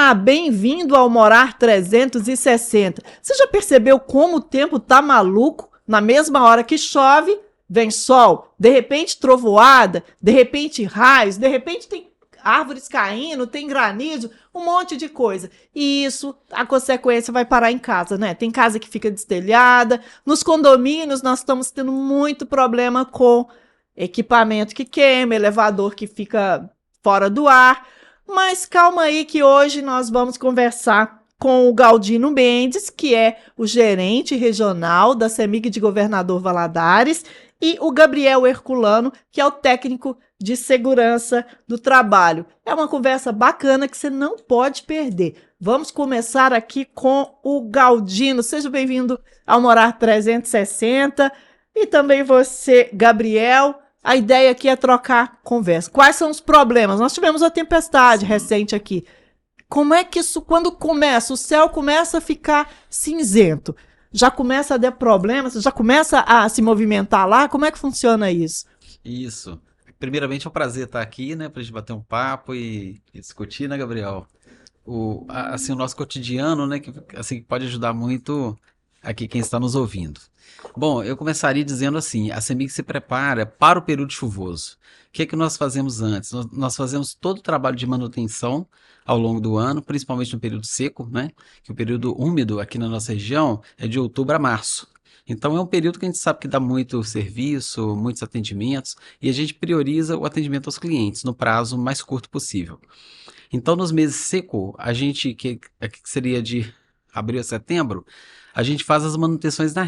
Olá, bem-vindo ao Morar 360. Você já percebeu como o tempo tá maluco? Na mesma hora que chove, vem sol, de repente trovoada, de repente raios, de repente tem árvores caindo, tem granizo, um monte de coisa. E isso, a consequência vai parar em casa, né? Tem casa que fica destelhada. Nos condomínios, nós estamos tendo muito problema com equipamento que queima, elevador que fica fora do ar. Mas calma aí que hoje nós vamos conversar com o Galdino Mendes, que é o gerente regional da CEMIG de Governador Valadares, e o Gabriel Herculano, que é o técnico de segurança do trabalho. É uma conversa bacana que você não pode perder. Vamos começar aqui com o Galdino. Seja bem-vindo ao Morar 360. E também você, Gabriel. A ideia aqui é trocar conversa. Quais são os problemas? Nós tivemos uma tempestade recente aqui. Como é que isso, quando começa, o céu começa a ficar cinzento? Já começa a dar problemas? Já começa a se movimentar lá? Como é que funciona isso? Isso. Primeiramente é um prazer estar aqui, né, pra gente bater um papo e discutir, né, Gabriel? O nosso cotidiano, né, que assim, pode ajudar muito aqui quem está nos ouvindo. Bom, eu começaria dizendo assim, a CEMIG se prepara para o período chuvoso. O que é que nós fazemos antes? Nós fazemos todo o trabalho de manutenção ao longo do ano, principalmente no período seco, né? Que o período úmido aqui na nossa região é de outubro a março. Então é um período que a gente sabe que dá muito serviço, muitos atendimentos, e a gente prioriza o atendimento aos clientes no prazo mais curto possível. Então, nos meses secos, a gente, que seria de abril a setembro, a gente faz as manutenções nas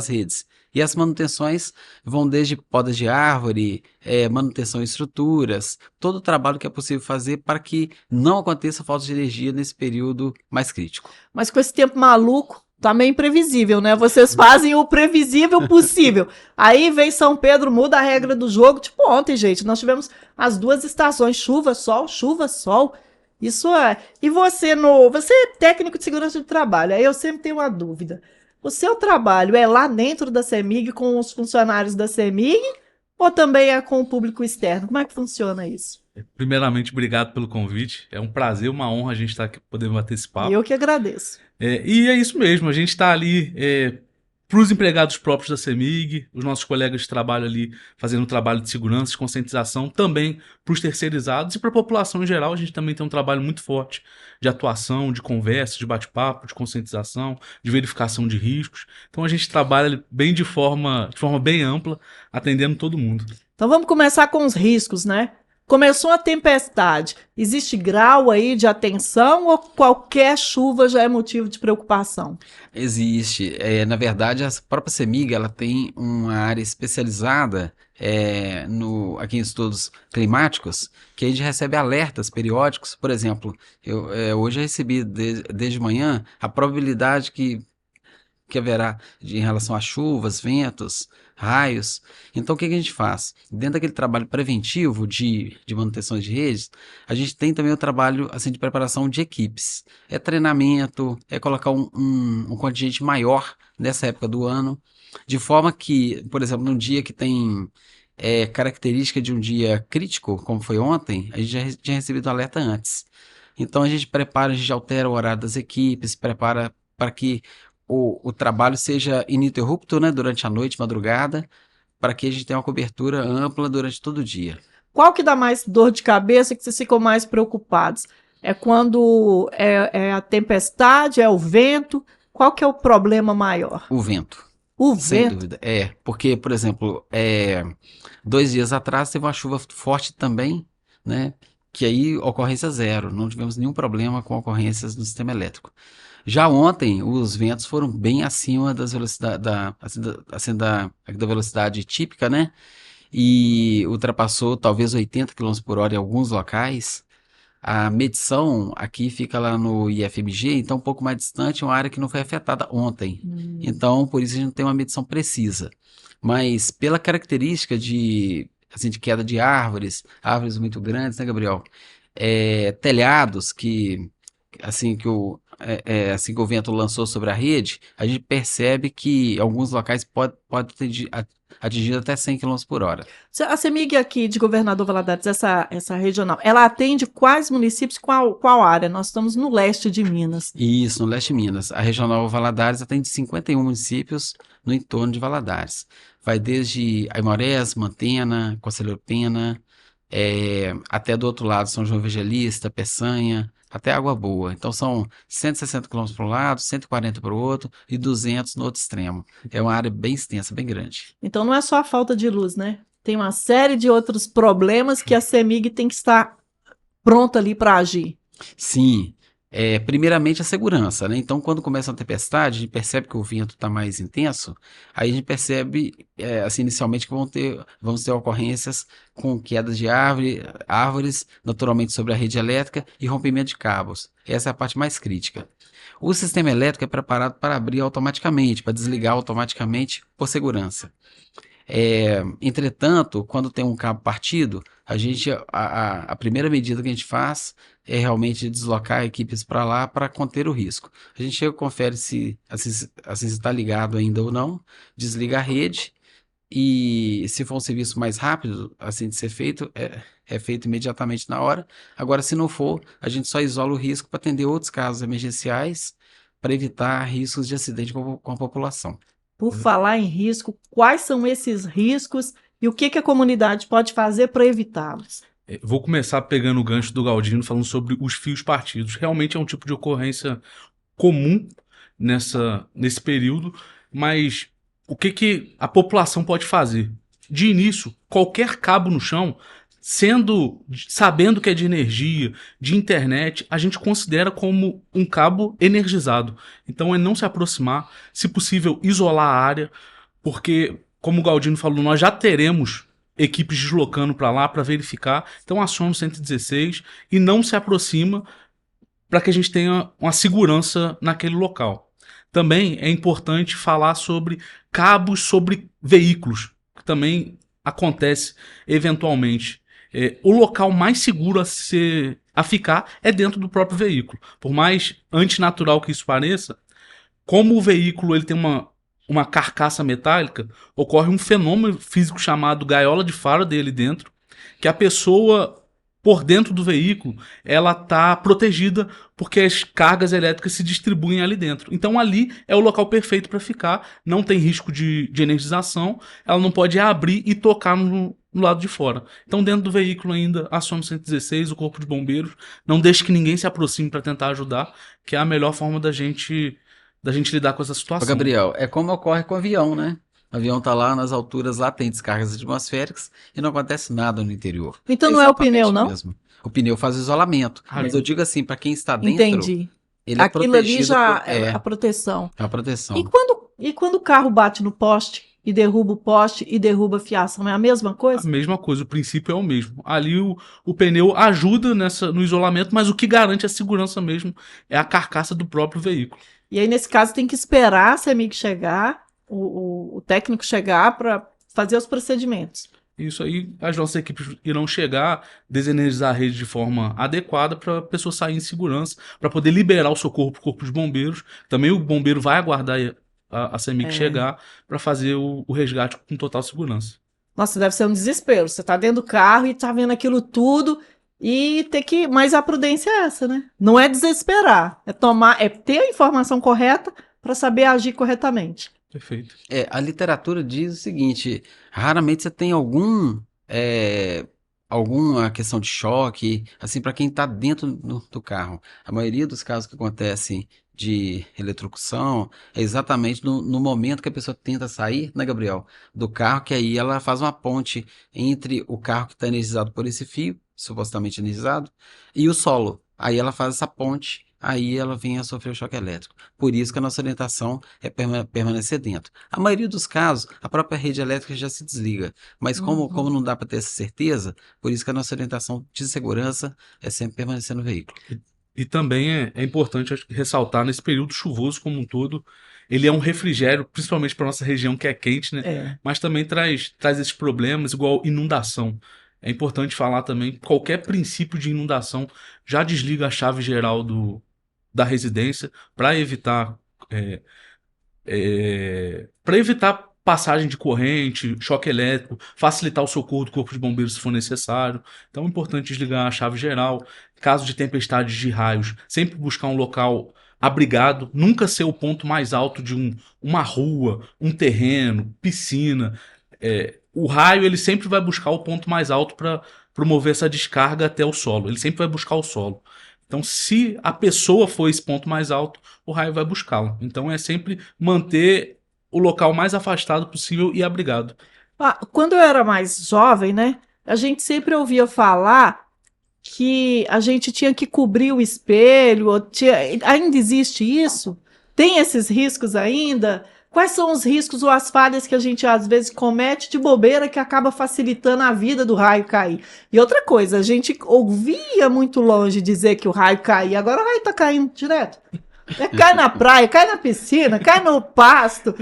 redes. E as manutenções vão desde podas de árvore, manutenção em estruturas, todo o trabalho que é possível fazer para que não aconteça falta de energia nesse período mais crítico. Mas com esse tempo maluco, tá meio imprevisível, né? Vocês fazem o previsível possível. Aí vem São Pedro, muda a regra do jogo. Tipo ontem, gente, nós tivemos as duas estações, chuva, sol, chuva, sol. Isso é. E você é técnico de segurança do trabalho. Aí eu sempre tenho uma dúvida. O seu trabalho é lá dentro da CEMIG com os funcionários da CEMIG ou também é com o público externo? Como é que funciona isso? Primeiramente, obrigado pelo convite. É um prazer, uma honra a gente estar aqui podendo bater esse E papo. eu que agradeço. E é isso mesmo, a gente está ali para os empregados próprios da CEMIG, os nossos colegas de trabalho ali fazendo um trabalho de segurança, de conscientização, também para os terceirizados e para a população em geral. A gente também tem um trabalho muito forte de atuação, de conversa, de bate-papo, de conscientização, de verificação de riscos. Então a gente trabalha bem de forma bem ampla, atendendo todo mundo. Então vamos começar com os riscos, né? Começou a tempestade, existe grau aí de atenção ou qualquer chuva já é motivo de preocupação? Existe. Na verdade, a própria CEMIG ela tem uma área especializada aqui em estudos climáticos, que a gente recebe alertas periódicos. Por exemplo, hoje eu recebi desde manhã a probabilidade que haverá em relação a chuvas, ventos, raios. Então, o que a gente faz? Dentro daquele trabalho preventivo de manutenção de redes, a gente tem também o trabalho assim, de preparação de equipes. É treinamento, é colocar um contingente maior nessa época do ano, de forma que, por exemplo, num dia que tem característica de um dia crítico, como foi ontem, a gente já tinha recebido alerta antes. Então, a gente prepara, a gente altera o horário das equipes, prepara para que o trabalho seja ininterrupto, né, durante a noite, madrugada, para que a gente tenha uma cobertura ampla durante todo o dia. Qual que dá mais dor de cabeça que vocês ficam mais preocupados? É quando é a tempestade, é o vento? Qual que é o problema maior? O vento. O Sem vento? dúvida. Porque, por exemplo, 2 dias atrás teve uma chuva forte também, né? Que aí ocorrência zero. Não tivemos nenhum problema com ocorrências no sistema elétrico. Já ontem, os ventos foram bem acima das velocidades da velocidade típica, né? E ultrapassou talvez 80 km por hora em alguns locais. A medição aqui fica lá no IFMG, então um pouco mais distante, uma área que não foi afetada ontem. Então, por isso a gente não tem uma medição precisa. Mas pela característica de queda de árvores muito grandes, né, Gabriel? Telhados que assim que o vento lançou sobre a rede, a gente percebe que alguns locais pode ter atingido até 100 km por hora. A CEMIG aqui de Governador Valadares, essa regional, ela atende quais municípios, qual área? Nós estamos no leste de Minas. Isso, no leste de Minas. A Regional Valadares atende 51 municípios no entorno de Valadares. Vai desde Aimorés, Mantena, Conselheiro Pena, até do outro lado, São João Evangelista, Peçanha, até Água Boa. Então são 160 quilômetros para um lado, 140 para o outro e 200 no outro extremo. É uma área bem extensa, bem grande. Então não é só a falta de luz, né? Tem uma série de outros problemas que a CEMIG tem que estar pronta ali para agir. Sim, primeiramente a segurança, né? Então, quando começa uma tempestade, a gente percebe que o vento está mais intenso, aí a gente percebe, assim, inicialmente que vamos ter ocorrências com quedas de árvores, naturalmente sobre a rede elétrica e rompimento de cabos. Essa é a parte mais crítica. O sistema elétrico é preparado para abrir automaticamente, para desligar automaticamente por segurança. Entretanto, quando tem um cabo partido, a primeira medida que a gente faz é realmente deslocar equipes para lá para conter o risco. A gente chega, confere se está ligado ainda ou não, desliga a rede e se for um serviço mais rápido, assim de ser feito, é feito imediatamente na hora. Agora, se não for, a gente só isola o risco para atender outros casos emergenciais para evitar riscos de acidente com a população. Por falar em risco, quais são esses riscos e o que a comunidade pode fazer para evitá-los? Vou começar pegando o gancho do Galdino, falando sobre os fios partidos. Realmente é um tipo de ocorrência comum nesse período, mas o que a população pode fazer? De início, qualquer cabo no chão, sabendo que é de energia, de internet, a gente considera como um cabo energizado. Então é não se aproximar, se possível isolar a área, porque, como o Galdino falou, nós já teremos equipes deslocando para lá para verificar. Então aciona o 116 e não se aproxima para que a gente tenha uma segurança naquele local. Também é importante falar sobre cabos sobre veículos, que também acontece eventualmente. O local mais seguro a ficar é dentro do próprio veículo. Por mais antinatural que isso pareça, como o veículo ele tem uma carcaça metálica, ocorre um fenômeno físico chamado gaiola de Faraday ali dentro, que a pessoa, por dentro do veículo, ela está protegida porque as cargas elétricas se distribuem ali dentro. Então ali é o local perfeito para ficar, não tem risco de energização, ela não pode abrir e tocar no lado de fora. Então dentro do veículo ainda aciona o 116, o corpo de bombeiros, não deixe que ninguém se aproxime para tentar ajudar, que é a melhor forma da gente lidar com essa situação. Ô, Gabriel, é como ocorre com o avião, né? O avião está lá nas alturas, lá tem descargas atmosféricas e não acontece nada no interior. Então não é o pneu, não? Mesmo. O pneu faz isolamento. Mas eu digo assim, para quem está dentro, entendi. ele é Aquilo protegido. Ali já é a proteção. É a proteção. E quando o carro bate no poste e derruba o poste e derruba a fiação, é a mesma coisa? A mesma coisa, o princípio é o mesmo. Ali o pneu ajuda no isolamento, mas o que garante a segurança mesmo é a carcaça do próprio veículo. E aí, nesse caso, tem que esperar a CEMIG chegar, o técnico chegar para fazer os procedimentos. Isso aí, as nossas equipes irão chegar, desenergizar a rede de forma adequada para a pessoa sair em segurança, para poder liberar o socorro para o corpo de bombeiros. Também o bombeiro vai aguardar a CEMIG chegar para fazer o resgate com total segurança. Nossa, deve ser um desespero. Você está dentro do carro e está vendo aquilo tudo e ter que... Mas a prudência é essa, né? Não é desesperar, é ter a informação correta para saber agir corretamente. Perfeito. A literatura diz o seguinte, raramente você tem alguma questão de choque, assim, para quem está dentro do carro. A maioria dos casos que acontecem de eletrocução é exatamente no momento que a pessoa tenta sair, né, Gabriel, do carro, que aí ela faz uma ponte entre o carro que está energizado por esse fio, supostamente energizado, e o solo. Aí ela faz essa ponte, aí ela vem a sofrer o choque elétrico. Por isso que a nossa orientação é permanecer dentro. A maioria dos casos, a própria rede elétrica já se desliga, mas como não dá para ter essa certeza, por isso que a nossa orientação de segurança é sempre permanecer no veículo. E também é importante ressaltar, nesse período chuvoso como um todo, ele é um refrigério, principalmente para nossa região que é quente, né? Mas também traz esses problemas, igual inundação. É importante falar também, qualquer princípio de inundação já desliga a chave geral do da residência para evitar para evitar passagem de corrente, choque elétrico, facilitar o socorro do corpo de bombeiros se for necessário. Então é importante desligar a chave geral. Caso de tempestades de raios, sempre buscar um local abrigado, nunca ser o ponto mais alto de uma rua, um terreno, piscina. O raio ele sempre vai buscar o ponto mais alto para promover essa descarga até o solo. Ele sempre vai buscar o solo. Então, se a pessoa for esse ponto mais alto, o raio vai buscá-lo. Então, é sempre manter o local mais afastado possível e abrigado. Quando eu era mais jovem, né, a gente sempre ouvia falar que a gente tinha que cobrir o espelho. Ainda existe isso? Tem esses riscos ainda? Quais são os riscos ou as falhas que a gente às vezes comete de bobeira que acaba facilitando a vida do raio cair? E outra coisa, a gente ouvia muito longe dizer que o raio caía, agora o raio está caindo direto. Cai na praia, cai na piscina, cai no pasto.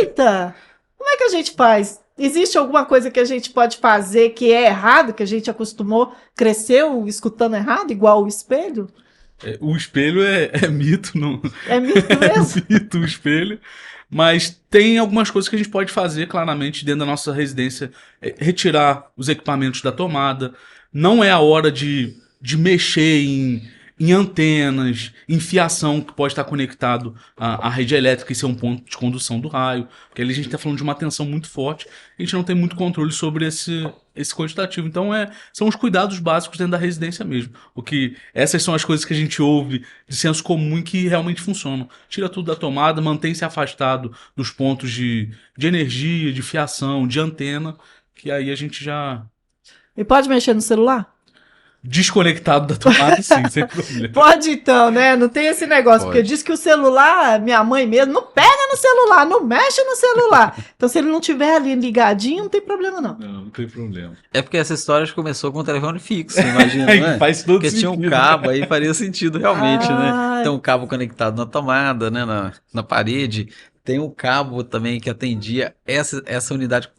Eita! Como é que a gente faz? Existe alguma coisa que a gente pode fazer que é errado, que a gente acostumou, cresceu escutando errado, igual o espelho? O espelho é mito, não? É mito mesmo? É mito o espelho. Mas tem algumas coisas que a gente pode fazer, claramente, dentro da nossa residência. Retirar os equipamentos da tomada. Não é a hora de mexer em antenas, em fiação que pode estar conectado à rede elétrica e ser um ponto de condução do raio. Porque ali a gente está falando de uma tensão muito forte e a gente não tem muito controle sobre esse quantitativo. Então são os cuidados básicos dentro da residência mesmo. Essas são as coisas que a gente ouve de senso comum e que realmente funcionam. Tira tudo da tomada, mantém-se afastado dos pontos de energia, de fiação, de antena, que aí a gente já... E pode mexer no celular? Desconectado da tomada, sim, sem problema. Pode então, né? Não tem esse negócio, Pode. porque diz que o celular, minha mãe mesmo, não pega no celular, não mexe no celular. Então, se ele não tiver ali ligadinho, não tem problema, não. Não tem problema. É porque essa história começou com o telefone fixo, imagina, né? Faz todo Porque tinha um sentido. cabo aí, faria sentido realmente, né? Ah. Tem um cabo conectado na tomada, né? Na parede. Tem um cabo também que atendia essa unidade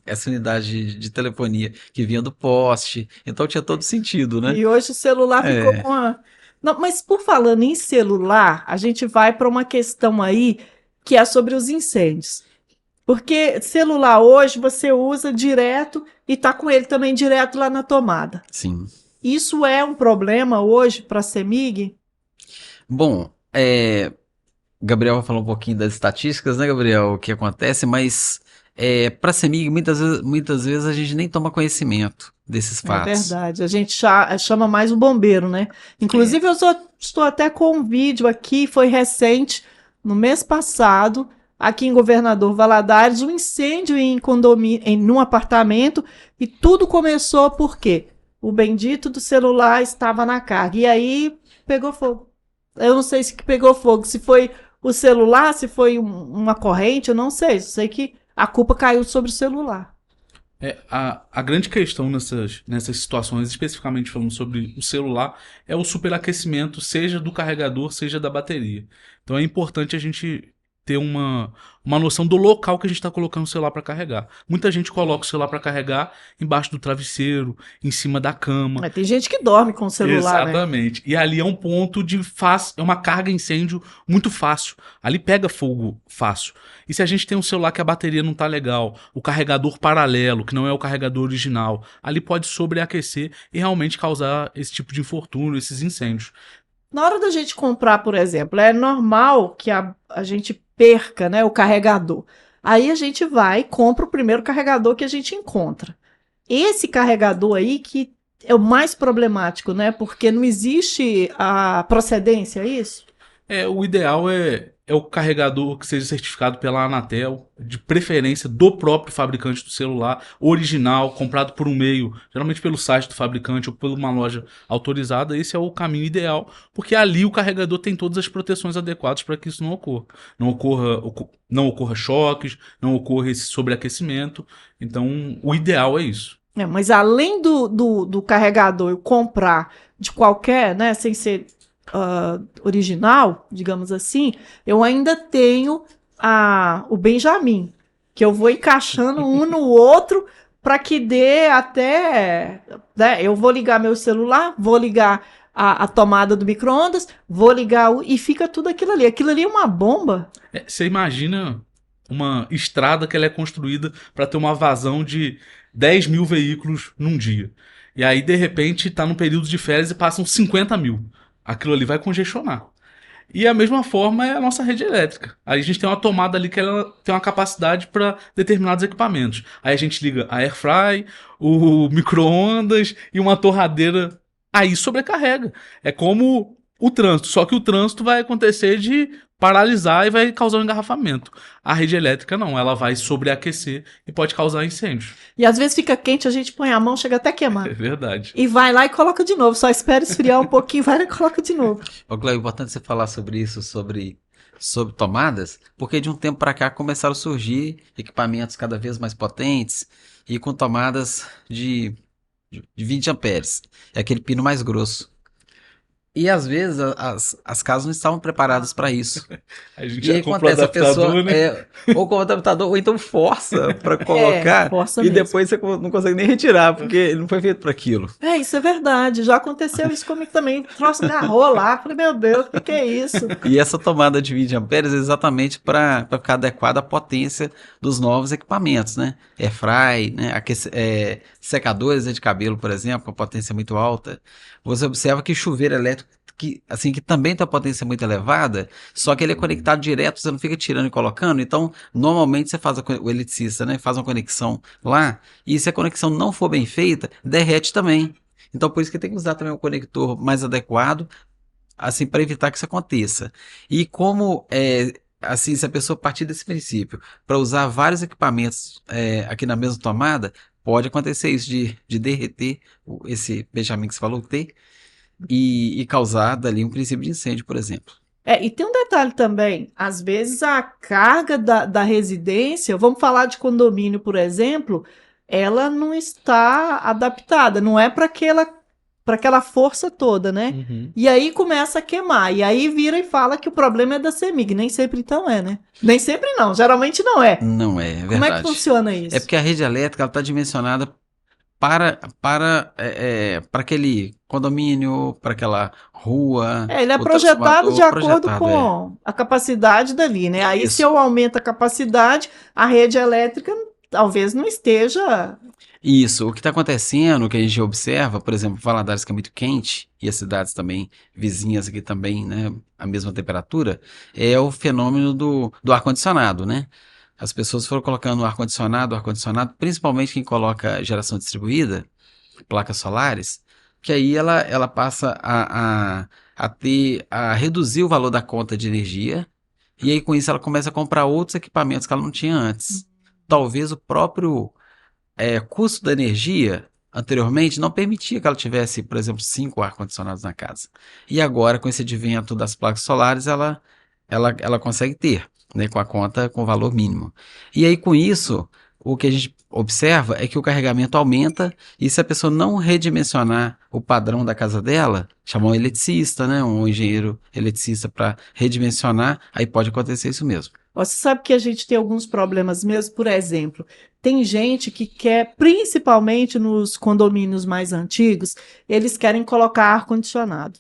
de telefonia que vinha do poste. Então tinha todo sentido, né? E hoje o celular ficou com a... Não, mas por falando em celular, a gente vai para uma questão aí que é sobre os incêndios. Porque celular hoje você usa direto e tá com ele também direto lá na tomada. Sim. Isso é um problema hoje para a CEMIG? Bom, Gabriel vai falar um pouquinho das estatísticas, né, Gabriel? O que acontece, mas para a CEMIG, muitas vezes a gente nem toma conhecimento desses É fatos. verdade, a gente chama mais o bombeiro, né? Inclusive, eu estou até com um vídeo aqui, foi recente, no mês passado, aqui em Governador Valadares, um incêndio em condomínio, num apartamento, e tudo começou porque o bendito do celular estava na carga, e aí pegou fogo. Eu não sei se pegou fogo, se foi o celular, se foi uma corrente, eu não sei. Eu sei que a culpa caiu sobre o celular. A grande questão nessas situações, especificamente falando sobre o celular, é o superaquecimento, seja do carregador, seja da bateria. Então é importante a gente ter uma noção do local que a gente está colocando o celular para carregar. Muita gente coloca o celular para carregar embaixo do travesseiro, em cima da cama. Mas tem gente que dorme com o celular, né? Exatamente. E ali é um ponto é uma carga incêndio muito fácil. Ali pega fogo fácil. E se a gente tem um celular que a bateria não tá legal, o carregador paralelo, que não é o carregador original, ali pode sobreaquecer e realmente causar esse tipo de infortúnio, esses incêndios. Na hora da gente comprar, por exemplo, é normal que a gente perca, né, o carregador. Aí a gente vai e compra o primeiro carregador que a gente encontra. Esse carregador aí que é o mais problemático, né? Porque não existe a procedência, é isso? O ideal é o carregador que seja certificado pela Anatel, de preferência do próprio fabricante do celular, original, comprado por um meio, geralmente pelo site do fabricante ou por uma loja autorizada. Esse é o caminho ideal, porque ali o carregador tem todas as proteções adequadas para que isso não ocorra. Não ocorra choques, não ocorra esse sobreaquecimento. Então, o ideal é isso. Mas além do carregador eu comprar de qualquer, né, sem ser original, digamos assim, eu ainda tenho o Benjamin, que eu vou encaixando um no outro para que dê até, né, eu vou ligar meu celular, vou ligar a tomada do micro-ondas, vou ligar e fica tudo aquilo ali. Aquilo ali é uma bomba. Você imagina uma estrada que ela é construída para ter uma vazão de 10 mil veículos num dia. E aí, de repente, tá num período de férias e passam 50 mil. Aquilo ali vai congestionar. E a mesma forma é a nossa rede elétrica. Aí a gente tem uma tomada ali que ela tem uma capacidade para determinados equipamentos. Aí a gente liga a airfry, o micro-ondas e uma torradeira. Aí sobrecarrega. É como o trânsito, só que o trânsito vai acontecer de paralisar e vai causar um engarrafamento. A rede elétrica não, ela vai sobreaquecer e pode causar incêndio. E às vezes fica quente, a gente põe a mão, chega até a queimar. É verdade. E vai lá e coloca de novo. Só espera esfriar um pouquinho, vai lá e coloca de novo. Ô, Cléo, é importante você falar sobre isso, sobre tomadas, porque de um tempo para cá começaram a surgir equipamentos cada vez mais potentes e com tomadas de 20 amperes. É aquele pino mais grosso. E às vezes as casas não estavam preparadas para isso. A gente E aí já comprou acontece, a pessoa adaptador, né? ou com o adaptador, ou então força para colocar força e mesmo. depois você não consegue nem retirar, porque ele não foi feito para aquilo. Isso é verdade. Já aconteceu isso comigo também. O troço agarrou lá. Falei, meu Deus, o que é isso? E essa tomada de 20 amperes é exatamente para ficar adequada à potência dos novos equipamentos, né? Airfry, né? Secadores de cabelo, por exemplo, com potência muito alta. Você observa que chuveiro elétrico, que também tem a potência muito elevada, só que ele é conectado direto, você não fica tirando e colocando. Então, normalmente você faz o eletricista, né? Faz uma conexão lá, e se a conexão não for bem feita, derrete também. Então, por isso que tem que usar também um conector mais adequado, assim, para evitar que isso aconteça. E como assim, se a pessoa partir desse princípio para usar vários equipamentos aqui na mesma tomada, pode acontecer isso de derreter esse Benjamin que você falou, T, e causar dali um princípio de incêndio, por exemplo. E tem um detalhe também, às vezes a carga da residência, vamos falar de condomínio, por exemplo, ela não está adaptada, não é para aquela força toda, né? Uhum. E aí começa a queimar, e aí vira e fala que o problema é da CEMIG, nem sempre então é, né? Nem sempre não, geralmente não é. Não é, verdade. Como é que funciona isso? É porque a rede elétrica está dimensionada para aquele condomínio, para aquela rua. Ele é o projetado de transformador acordo projetado, com a capacidade dali, né? Aí, Isso. se eu aumento a capacidade, a rede elétrica talvez não esteja. Isso, o que está acontecendo, o que a gente observa, por exemplo, Valadares, que é muito quente, e as cidades também vizinhas aqui também, né, a mesma temperatura, é o fenômeno do ar-condicionado, né? As pessoas foram colocando ar-condicionado, principalmente quem coloca geração distribuída, placas solares, que aí ela passa a reduzir o valor da conta de energia, e aí com isso ela começa a comprar outros equipamentos que ela não tinha antes. Talvez o próprio custo da energia anteriormente não permitia que ela tivesse, por exemplo, 5 ar-condicionados na casa. E agora, com esse advento das placas solares, ela consegue ter, né, com a conta com valor mínimo. E aí, com isso, o que a gente observa é que o carregamento aumenta, e se a pessoa não redimensionar o padrão da casa dela, chamar um eletricista, né, um engenheiro eletricista para redimensionar, aí pode acontecer isso mesmo. Você sabe que a gente tem alguns problemas mesmo, por exemplo, tem gente que quer, principalmente nos condomínios mais antigos, eles querem colocar ar-condicionado.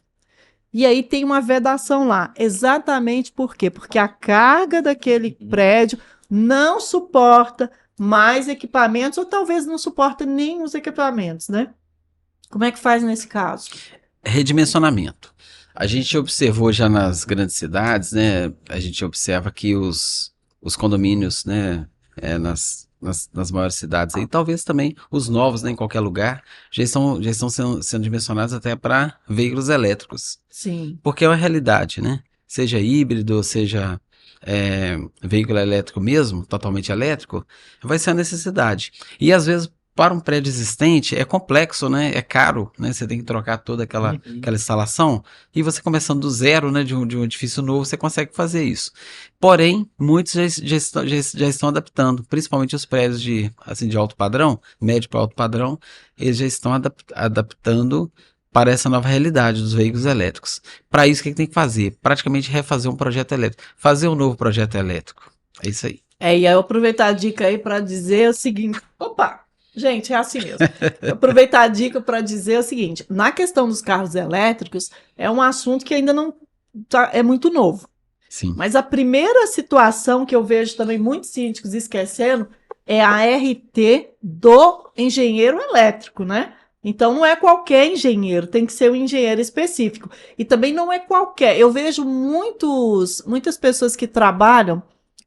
E aí tem uma vedação lá, exatamente por quê? Porque a carga daquele prédio não suporta mais equipamentos, ou talvez não suporta nem os equipamentos, né? Como é que faz nesse caso? Redimensionamento. A gente observou já nas grandes cidades, né? A gente observa que os condomínios, né? Nas maiores cidades aí, talvez também os novos, né, em qualquer lugar, já estão sendo dimensionados até para veículos elétricos. Sim. Porque é uma realidade, né? Seja híbrido, seja veículo elétrico mesmo, totalmente elétrico, vai ser a necessidade. E às vezes, para um prédio existente, é complexo, né? É caro, né? Você tem que trocar toda aquela instalação, e você começando do zero, né? De um edifício novo, você consegue fazer isso. Porém, muitos já estão adaptando, principalmente os prédios de alto padrão, médio para alto padrão, eles já estão adaptando para essa nova realidade dos veículos elétricos. Para isso, o que tem que fazer? Praticamente refazer um projeto elétrico, fazer um novo projeto elétrico. É isso aí. E aí eu aproveitar a dica aí para dizer o seguinte, Gente, é assim mesmo. Vou aproveitar a dica para dizer o seguinte: na questão dos carros elétricos, é um assunto que ainda não é muito novo. Sim. Mas a primeira situação que eu vejo também muitos síndicos esquecendo é a RT do engenheiro elétrico, né? Então não é qualquer engenheiro, tem que ser um engenheiro específico. E também não é qualquer. Eu vejo muitas pessoas que trabalham,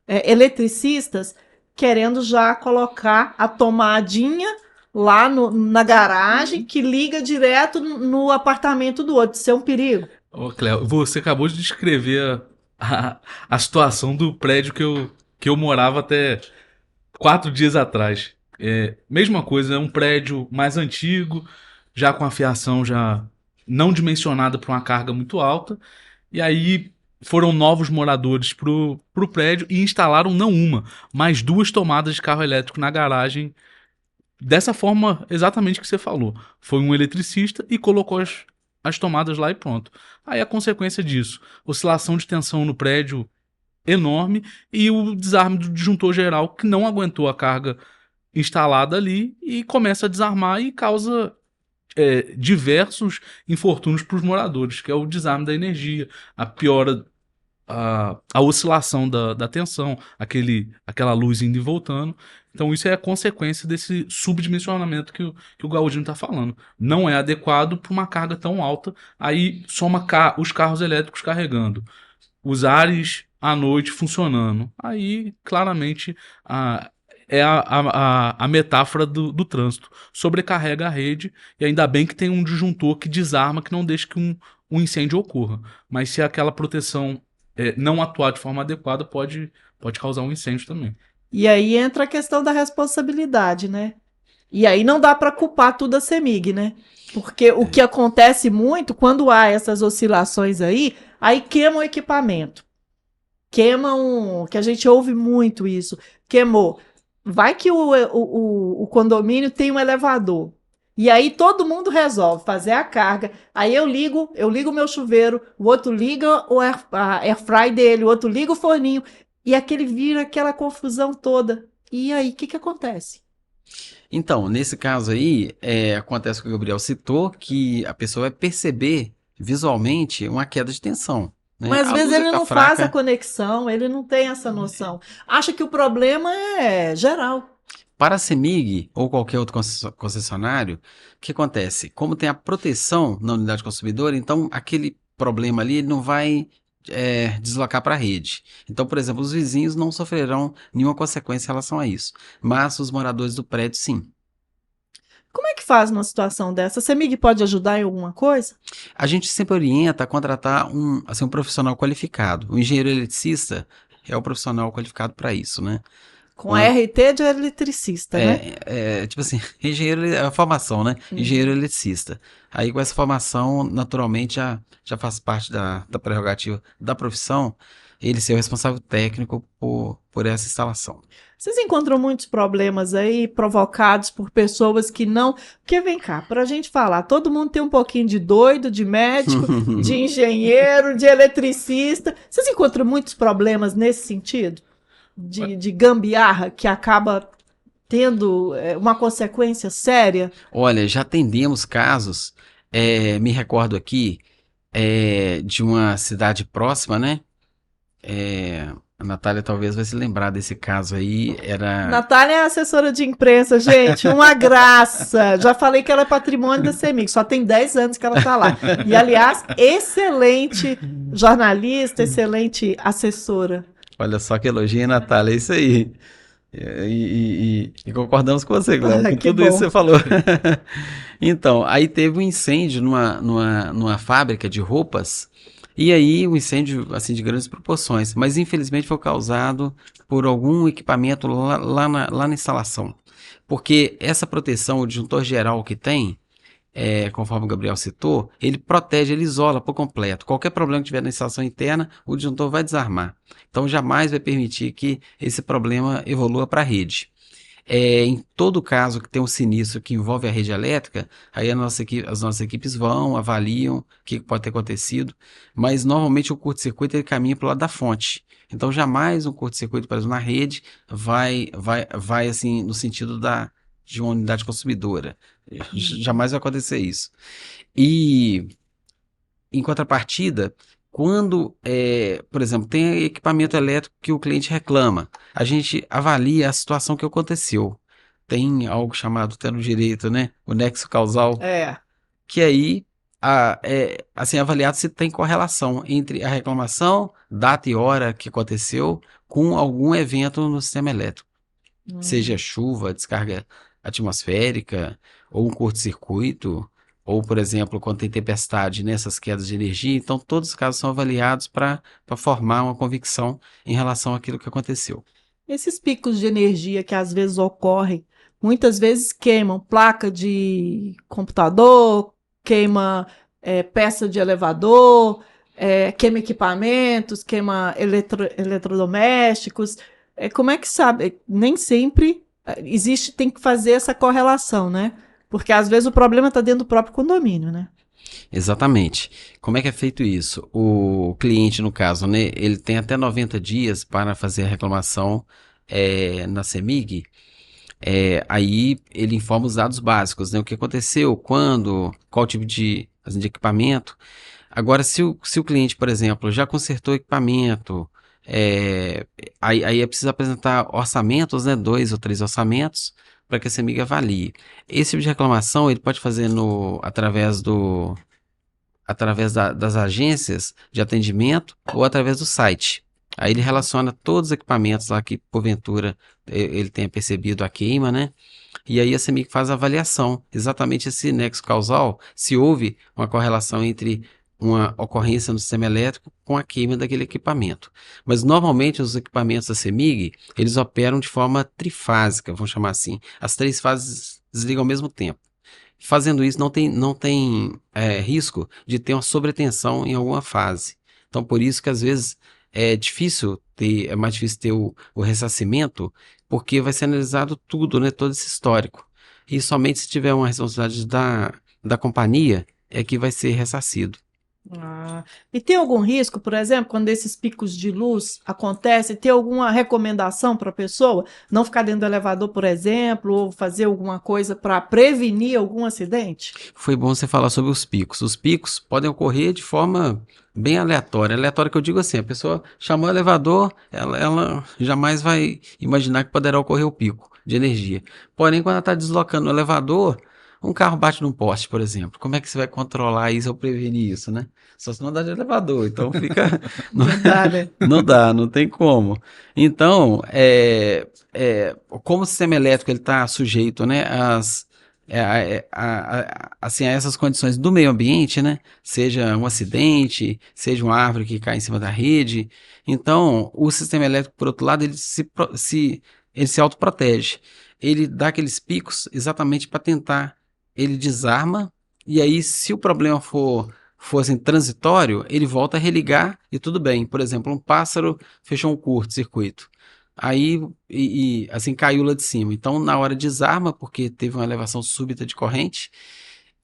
eletricistas, querendo já colocar a tomadinha lá na garagem que liga direto no apartamento do outro. Isso é um perigo. Ô, Cléo, você acabou de descrever a situação do prédio que eu morava até 4 dias atrás. Mesma coisa, é um prédio mais antigo, já com a fiação já não dimensionada para uma carga muito alta. E aí foram novos moradores pro prédio e instalaram não uma, mas 2 tomadas de carro elétrico na garagem. Dessa forma, exatamente que você falou. Foi um eletricista e colocou as tomadas lá e pronto. Aí a consequência disso, oscilação de tensão no prédio enorme e o desarme do disjuntor geral que não aguentou a carga instalada ali e começa a desarmar e causa diversos infortúnios para os moradores, que é o desarme da energia, a piora, a oscilação da tensão, aquela luz indo e voltando. Então isso é a consequência desse subdimensionamento que o Galdino está falando. Não é adequado para uma carga tão alta, aí soma os carros elétricos carregando, os ares à noite funcionando. Aí, claramente, é a metáfora do trânsito. Sobrecarrega a rede e ainda bem que tem um disjuntor que desarma, que não deixa que um incêndio ocorra. Mas se aquela proteção não atuar de forma adequada, pode causar um incêndio também. E aí entra a questão da responsabilidade, né? E aí não dá para culpar tudo a CEMIG, né? Porque o que acontece muito, quando há essas oscilações aí queima o equipamento. Que a gente ouve muito isso. Queimou. Vai que o condomínio tem um elevador. E aí todo mundo resolve fazer a carga. Aí eu ligo o meu chuveiro, o outro liga a airfry dele, o outro liga o forninho. E vira aquela confusão toda. E aí, o que acontece? Então, nesse caso aí, acontece o que o Gabriel citou, que a pessoa vai perceber visualmente uma queda de tensão. Né? Mas às A vezes luz vai ele ficar não fraca. faz a conexão, ele não tem essa noção. Acha que o problema é geral. Para a CEMIG ou qualquer outro concessionário, o que acontece? Como tem a proteção na unidade consumidora, então aquele problema ali ele não vai deslocar para a rede. Então, por exemplo, os vizinhos não sofrerão nenhuma consequência em relação a isso, mas os moradores do prédio, sim. Como é que faz numa situação dessa? A CEMIG pode ajudar em alguma coisa? A gente sempre orienta a contratar um profissional qualificado. O engenheiro eletricista é o profissional qualificado para isso, né? Com a RT de eletricista, né? Tipo assim, engenheiro é a formação, né? Engenheiro eletricista. Aí com essa formação, naturalmente, já faz parte da prerrogativa da profissão ele ser o responsável técnico por essa instalação. Vocês encontram muitos problemas aí provocados por pessoas que não... Porque vem cá, para a gente falar, todo mundo tem um pouquinho de doido, de médico, de engenheiro, de eletricista. Vocês encontram muitos problemas nesse sentido? De gambiarra que acaba tendo uma consequência séria? Olha, já atendemos casos, me recordo aqui, de uma cidade próxima, né? A Natália talvez vai se lembrar desse caso aí, Natália é assessora de imprensa, gente, uma graça. Já falei que ela é patrimônio da CEMIG, só tem 10 anos que ela está lá. E, aliás, excelente jornalista, excelente assessora. Olha só que elogio, hein, Natália, é isso aí. E concordamos com você, Cléo, com tudo isso que você falou. Então, aí teve um incêndio numa fábrica de roupas, e aí um incêndio assim, de grandes proporções, mas infelizmente foi causado por algum equipamento lá na instalação. Porque essa proteção, o disjuntor geral que tem, conforme o Gabriel citou, ele protege, ele isola por completo. Qualquer problema que tiver na instalação interna, o disjuntor vai desarmar. Então jamais vai permitir que esse problema evolua para a rede. Em todo caso que tem um sinistro que envolve a rede elétrica, aí as nossas equipes vão, avaliam o que pode ter acontecido, mas normalmente o curto-circuito ele caminha para o lado da fonte. Então jamais um curto-circuito, por exemplo, na rede vai assim no sentido de uma unidade consumidora. Jamais vai acontecer isso. E, em contrapartida, quando, por exemplo, tem equipamento elétrico que o cliente reclama, a gente avalia a situação que aconteceu. Tem algo chamado, até no direito, né? O nexo causal, É. que aí é assim, avaliado se tem correlação entre a reclamação, data e hora que aconteceu, com algum evento no sistema elétrico. Seja chuva, descarga atmosférica, ou um curto-circuito, ou, por exemplo, quando tem tempestade, nessas quedas de energia. Então, todos os casos são avaliados para formar uma convicção em relação àquilo que aconteceu. Esses picos de energia que às vezes ocorrem, muitas vezes queimam placa de computador, queima peça de elevador, queima equipamentos, queima eletrodomésticos. Como é que sabe? Nem sempre existe, tem que fazer essa correlação, né? Porque às vezes o problema está dentro do próprio condomínio, né? Exatamente. Como é que é feito isso? O cliente, no caso, né, ele tem até 90 dias para fazer a reclamação na CEMIG. Aí ele informa os dados básicos, né? O que aconteceu, quando, qual tipo de equipamento. Agora, se o cliente, por exemplo, já consertou o equipamento, aí é preciso apresentar orçamentos, né? 2 ou 3 orçamentos, para que a CEMIG avalie. Esse tipo de reclamação ele pode fazer através das agências de atendimento ou através do site. Aí ele relaciona todos os equipamentos lá que, porventura, ele tenha percebido a queima, né? E aí a CEMIG faz a avaliação, exatamente esse nexo causal, se houve uma correlação entre uma ocorrência no sistema elétrico com a queima daquele equipamento. Mas normalmente os equipamentos da CEMIG, eles operam de forma trifásica, vamos chamar assim. As 3 fases desligam ao mesmo tempo. Fazendo isso, não tem risco de ter uma sobretensão em alguma fase. Então, por isso que às vezes é mais difícil ter o ressarcimento, porque vai ser analisado tudo, né, todo esse histórico. E somente se tiver uma responsabilidade da companhia é que vai ser ressarcido. E tem algum risco, por exemplo, quando esses picos de luz acontecem, tem alguma recomendação para a pessoa não ficar dentro do elevador, por exemplo, ou fazer alguma coisa para prevenir algum acidente? Foi bom você falar sobre os picos. Os picos podem ocorrer de forma bem aleatória. Aleatória que eu digo assim, a pessoa chamou o elevador, ela jamais vai imaginar que poderá ocorrer o pico de energia. Porém, quando ela está deslocando o elevador, um carro bate num poste, por exemplo. Como é que você vai controlar isso ou prevenir isso, né? Só se não dá de elevador, então fica... Não dá, né? Não dá, não tem como. Então, como o sistema elétrico está sujeito, né, assim, a essas condições do meio ambiente, né, seja um acidente, seja uma árvore que cai em cima da rede, então o sistema elétrico, por outro lado, ele se autoprotege. Ele dá aqueles picos exatamente para tentar, ele desarma, e aí se o problema for assim, transitório, ele volta a religar e tudo bem. Por exemplo, um pássaro fechou um curto-circuito. Aí, assim, caiu lá de cima. Então, na hora desarma, porque teve uma elevação súbita de corrente,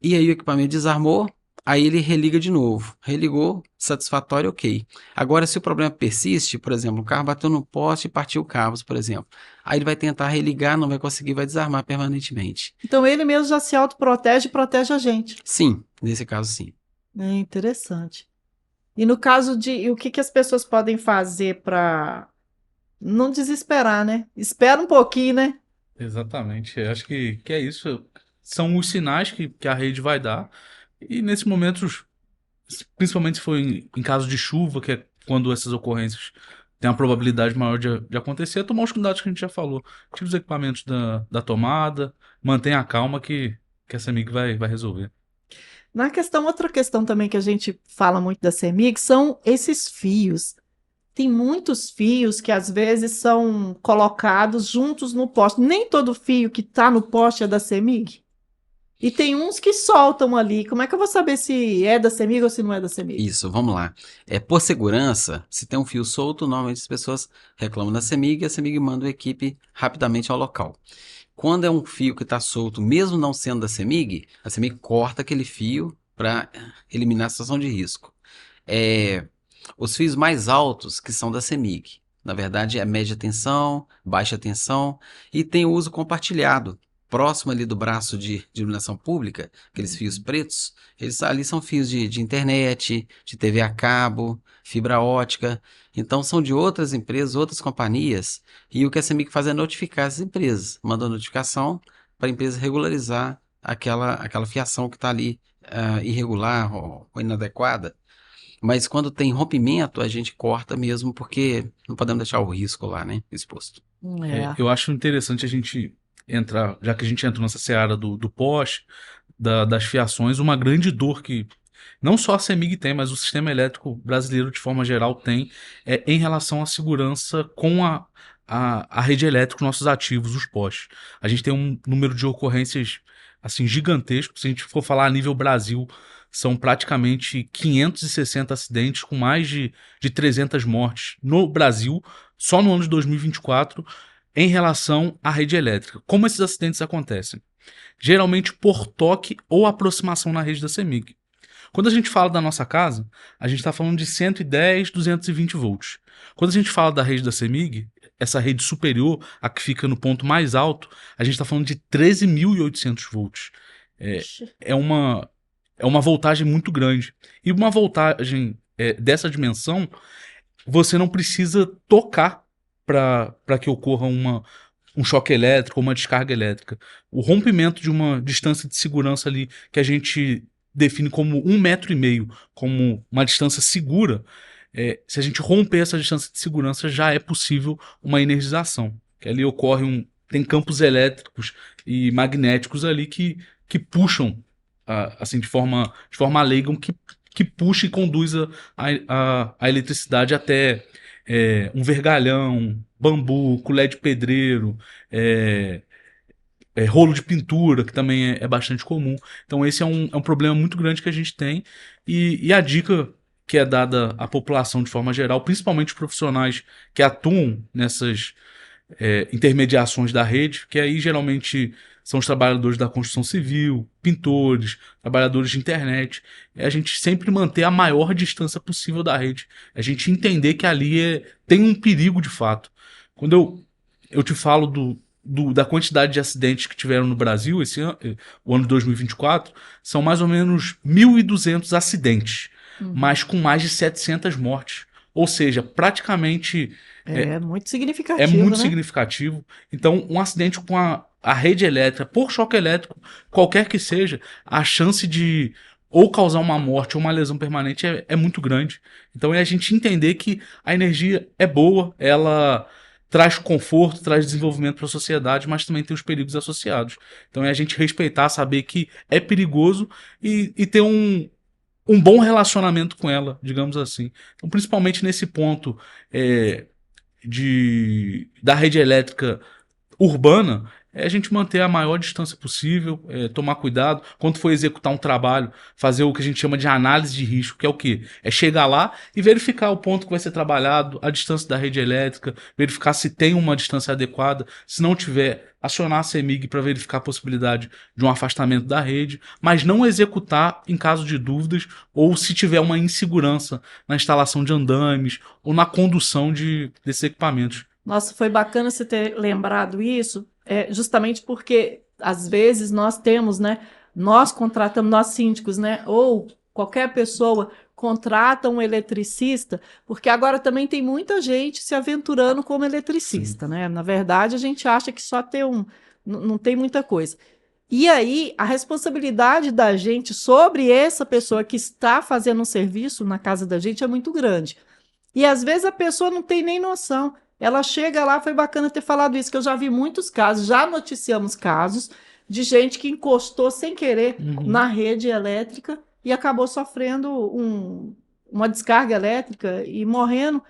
e aí o equipamento desarmou, aí ele religa de novo. Religou, satisfatório, ok. Agora, se o problema persiste, por exemplo, o carro bateu no poste e partiu cabos, por exemplo. Aí ele vai tentar religar, não vai conseguir, vai desarmar permanentemente. Então ele mesmo já se autoprotege e protege a gente. Sim, nesse caso, sim. É interessante. E no caso e o que as pessoas podem fazer para não desesperar, né? Espera um pouquinho, né? Exatamente. Eu acho que é isso. São os sinais que a rede vai dar. E nesses momentos, principalmente se for em caso de chuva, que é quando essas ocorrências têm uma probabilidade maior de acontecer, é tomar os cuidados que a gente já falou. Tira os equipamentos da tomada, mantenha a calma que essa amiga vai resolver. Outra questão também que a gente fala muito da CEMIG são esses fios. Tem muitos fios que às vezes são colocados juntos no poste. Nem todo fio que está no poste é da CEMIG. E tem uns que soltam ali. Como é que eu vou saber se é da CEMIG ou se não é da CEMIG? Isso, vamos lá. Por segurança, se tem um fio solto, normalmente as pessoas reclamam da CEMIG e a CEMIG manda a equipe rapidamente ao local. Quando é um fio que está solto, mesmo não sendo da CEMIG, a CEMIG corta aquele fio para eliminar a situação de risco. Os fios mais altos que são da CEMIG, na verdade é média tensão, baixa tensão e tem o uso compartilhado. próximo ali do braço de iluminação pública, aqueles fios pretos, eles ali são fios de internet, de TV a cabo, fibra ótica. Então são de outras empresas, outras companhias, e o que a CEMIG faz é notificar essas empresas, manda notificação para a empresa regularizar aquela fiação que está ali irregular ou inadequada. Mas quando tem rompimento, a gente corta mesmo, porque não podemos deixar o risco lá, né, exposto. Eu acho interessante a gente entrar, já que a gente entrou nessa seara do poste, das fiações, uma grande dor que não só a CEMIG tem, mas o sistema elétrico brasileiro de forma geral tem, é em relação à segurança com a rede elétrica, os nossos ativos, os postes. A gente tem um número de ocorrências assim gigantesco. Se a gente for falar a nível Brasil, são praticamente 560 acidentes com mais de 300 mortes no Brasil, só no ano de 2024, em relação à rede elétrica. Como esses acidentes acontecem? Geralmente por toque ou aproximação na rede da CEMIG. Quando a gente fala da nossa casa, a gente está falando de 110, 220 volts. Quando a gente fala da rede da CEMIG, essa rede superior, a que fica no ponto mais alto, a gente está falando de 13.800 volts. É uma voltagem muito grande. E uma voltagem dessa dimensão, você não precisa tocar para que ocorra um choque elétrico ou uma descarga elétrica. O rompimento de uma distância de segurança ali, que a gente define como 1,5 m, como uma distância segura, se a gente romper essa distância de segurança, já é possível uma energização. Que ali tem campos elétricos e magnéticos ali que puxam, assim, de forma leiga, que puxa e conduz a eletricidade até um vergalhão, bambu, colher de pedreiro, rolo de pintura, que também é bastante comum. Então esse é um problema muito grande que a gente tem, e a dica que é dada à população de forma geral, principalmente os profissionais que atuam nessas intermediações da rede, que aí geralmente são os trabalhadores da construção civil, pintores, trabalhadores de internet, é a gente sempre manter a maior distância possível da rede, a gente entender que ali tem um perigo de fato. Quando eu te falo da quantidade de acidentes que tiveram no Brasil esse ano, o ano de 2024, são mais ou menos 1.200 acidentes, mas com mais de 700 mortes. Ou seja, praticamente... É muito significativo, É muito né? significativo. Então, um acidente com a rede elétrica, por choque elétrico, qualquer que seja, a chance de ou causar uma morte ou uma lesão permanente é muito grande. Então, é a gente entender que a energia é boa, ela traz conforto, traz desenvolvimento para a sociedade, mas também tem os perigos associados. Então, é a gente respeitar, saber que é perigoso e ter um bom relacionamento com ela, digamos assim. Então, principalmente nesse ponto da rede elétrica urbana, é a gente manter a maior distância possível, tomar cuidado. Quando for executar um trabalho, fazer o que a gente chama de análise de risco, que é o quê? É chegar lá e verificar o ponto que vai ser trabalhado, a distância da rede elétrica, verificar se tem uma distância adequada. Se não tiver, acionar a CEMIG para verificar a possibilidade de um afastamento da rede, mas não executar em caso de dúvidas ou se tiver uma insegurança na instalação de andames ou na condução desses equipamentos. Nossa, foi bacana você ter lembrado isso, justamente porque às vezes nós temos, né? Nós contratamos, nós síndicos, né? Ou qualquer pessoa contrata um eletricista, porque agora também tem muita gente se aventurando como eletricista, né? Na verdade, a gente acha que só tem não tem muita coisa. E aí, a responsabilidade da gente sobre essa pessoa que está fazendo um serviço na casa da gente é muito grande. E às vezes a pessoa não tem nem noção. Ela chega lá, foi bacana ter falado isso, que eu já vi muitos casos, já noticiamos casos de gente que encostou sem querer na rede elétrica e acabou sofrendo uma descarga elétrica e morrendo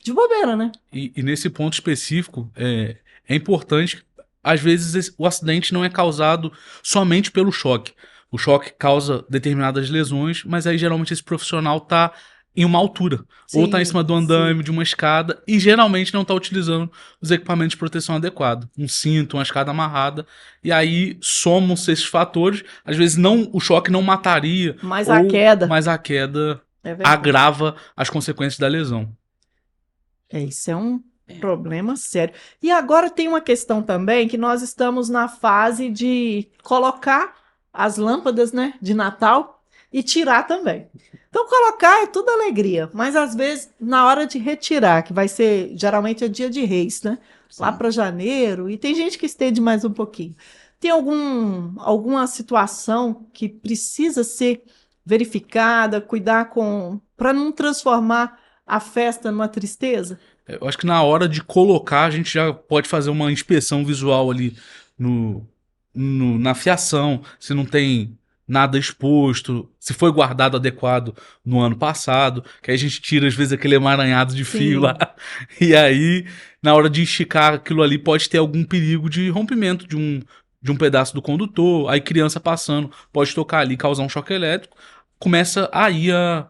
de bobeira, né? E nesse ponto específico, é importante, às vezes o acidente não é causado somente pelo choque. O choque causa determinadas lesões, mas aí geralmente esse profissional está em uma altura, ou está em cima do andame, de uma escada, e geralmente não está utilizando os equipamentos de proteção adequados. Um cinto, uma escada amarrada, e aí somam-se esses fatores. Às vezes o choque não mataria, mas a queda agrava as consequências da lesão. Isso é um Problema sério. E agora tem uma questão também que nós estamos na fase de colocar as lâmpadas, né, de Natal e tirar também. Então, colocar é tudo alegria, mas às vezes na hora de retirar, que vai ser geralmente é dia de Reis, né? Lá Sim. para janeiro, e tem gente que estende mais um pouquinho. Tem alguma situação que precisa ser verificada, cuidar com, para não transformar a festa numa tristeza? Eu acho que na hora de colocar, a gente já pode fazer uma inspeção visual ali no, na fiação, se não tem nada exposto, se foi guardado adequado no ano passado, que aí a gente tira às vezes aquele emaranhado de fio lá, Sim. e aí na hora de esticar aquilo ali pode ter algum perigo de rompimento de um pedaço do condutor, aí criança passando pode tocar ali, causar um choque elétrico, começa aí A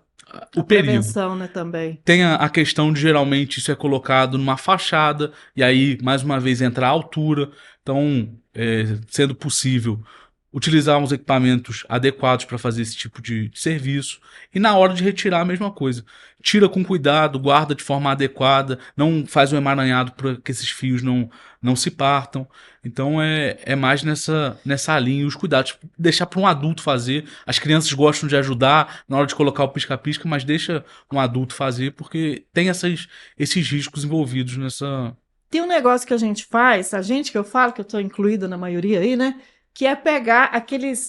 o perigo. prevenção, né, também. Tem a questão de geralmente isso é colocado numa fachada, e aí, mais uma vez, entra a altura. Então, sendo possível, utilizar uns equipamentos adequados para fazer esse tipo de serviço. E na hora de retirar, a mesma coisa. Tira com cuidado, guarda de forma adequada, não faz um emaranhado para que esses fios não se partam. Então é mais nessa linha, os cuidados. Deixar para um adulto fazer. As crianças gostam de ajudar na hora de colocar o pisca-pisca, mas deixa um adulto fazer, porque tem esses riscos envolvidos nessa. Tem um negócio que a gente faz, a gente que eu falo, que eu estou incluída na maioria aí, né? Que é pegar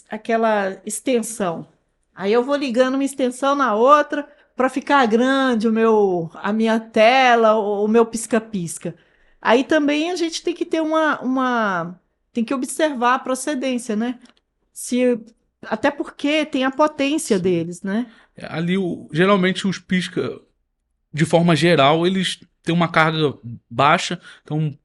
aquela extensão. Aí eu vou ligando uma extensão na outra para ficar grande a minha tela, o meu pisca-pisca. Aí também a gente tem que ter tem que observar a procedência, né? Se, até porque tem a potência deles, né? Ali, geralmente, os pisca, de forma geral, eles têm uma carga baixa, então,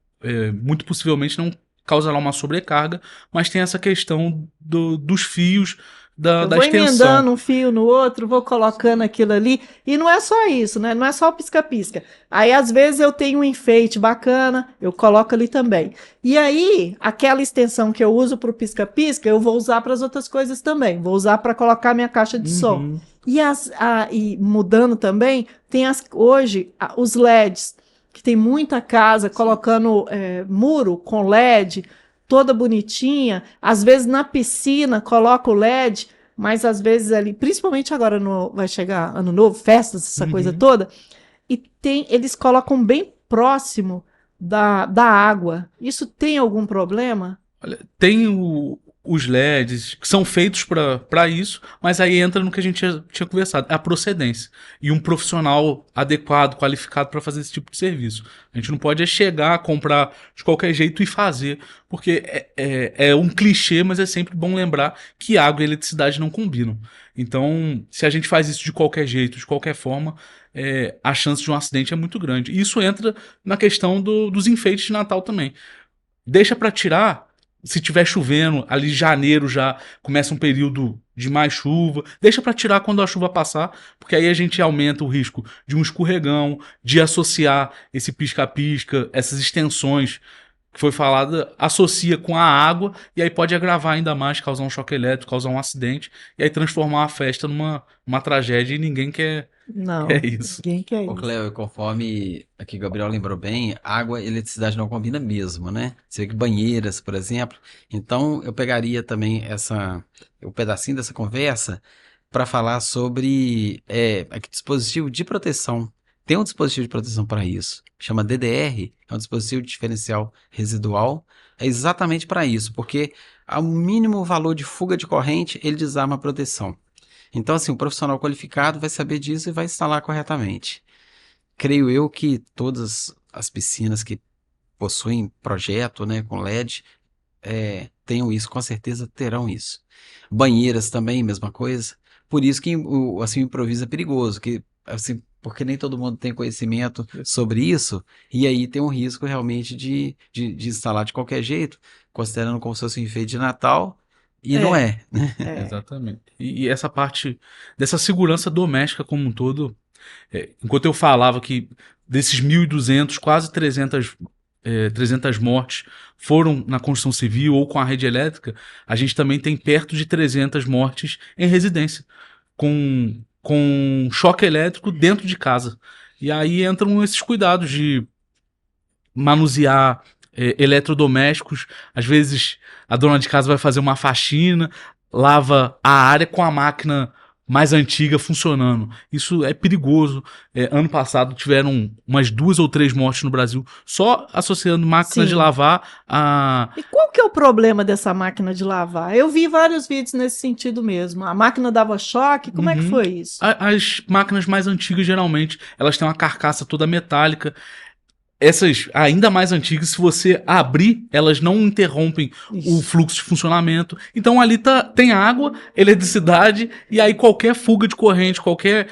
muito possivelmente não causará uma sobrecarga, mas tem essa questão dos fios Eu da vou extensão. emendando um fio no outro, vou colocando aquilo ali. E não é só isso, né? Não é só o pisca-pisca. Aí, às vezes, eu tenho um enfeite bacana, eu coloco ali também. E aí, aquela extensão que eu uso para o pisca-pisca, eu vou usar para as outras coisas também. Vou usar para colocar minha caixa de som. Uhum. E mudando também, tem hoje os LEDs, que tem muita casa colocando muro com LED, toda bonitinha. Às vezes na piscina coloca o LED, mas às vezes ali, principalmente agora vai chegar ano novo, festas, essa coisa Uhum. toda, e eles colocam bem próximo da água. Isso tem algum problema? Olha, tem os LEDs que são feitos para isso, mas aí entra no que a gente tinha conversado, é a procedência. E um profissional adequado, qualificado para fazer esse tipo de serviço. A gente não pode chegar, comprar de qualquer jeito e fazer, porque é um clichê, mas é sempre bom lembrar que água e eletricidade não combinam. Então, se a gente faz isso de qualquer jeito, de qualquer forma, a chance de um acidente é muito grande. E isso entra na questão dos enfeites de Natal também. Deixa para tirar se tiver chovendo, ali em janeiro já começa um período de mais chuva. Deixa para tirar quando a chuva passar, porque aí a gente aumenta o risco de um escorregão, de associar esse pisca-pisca, essas extensões que foi falada, associa com a água e aí pode agravar ainda mais, causar um choque elétrico, causar um acidente e aí transformar a festa numa tragédia e ninguém quer Não, isso. ninguém quer Ô, isso. Cléo, conforme aqui o Gabriel lembrou bem, água e eletricidade não combina mesmo, né? Você vê que banheiras, por exemplo. Então, eu pegaria também o pedacinho dessa conversa para falar sobre aqui, dispositivo de proteção. Tem um dispositivo de proteção para isso. Chama DDR, é um dispositivo de diferencial residual. É exatamente para isso, porque ao mínimo valor de fuga de corrente, ele desarma a proteção. Então, assim, o profissional qualificado vai saber disso e vai instalar corretamente. Creio eu que todas as piscinas que possuem projeto, né, com LED, tenham isso, com certeza terão isso. Banheiras também, mesma coisa. Por isso que assim, o improviso é perigoso, que, assim, porque nem todo mundo tem conhecimento sobre isso, e aí tem um risco realmente de instalar de qualquer jeito, considerando como se fosse um enfeite de Natal, e não É, é, né? é. Exatamente. E essa parte dessa segurança doméstica como um todo, enquanto eu falava que desses 1.200, quase 300 mortes foram na construção civil ou com a rede elétrica, a gente também tem perto de 300 mortes em residência, com choque elétrico dentro de casa. E aí entram esses cuidados de manusear eletrodomésticos. Às vezes a dona de casa vai fazer uma faxina, lava a área com a máquina mais antiga funcionando. Isso é perigoso. Ano passado tiveram umas 2 ou 3 mortes no Brasil só associando máquinas de Sim. lavar a... E qual que é o problema dessa máquina de lavar? Eu vi vários vídeos nesse sentido mesmo. A máquina dava choque, como é que Uhum. foi isso? As máquinas mais antigas, geralmente, elas têm uma carcaça toda metálica. Essas ainda mais antigas, se você abrir, elas não interrompem o Isso. fluxo de funcionamento. Então ali tem água, eletricidade, e aí qualquer fuga de corrente, qualquer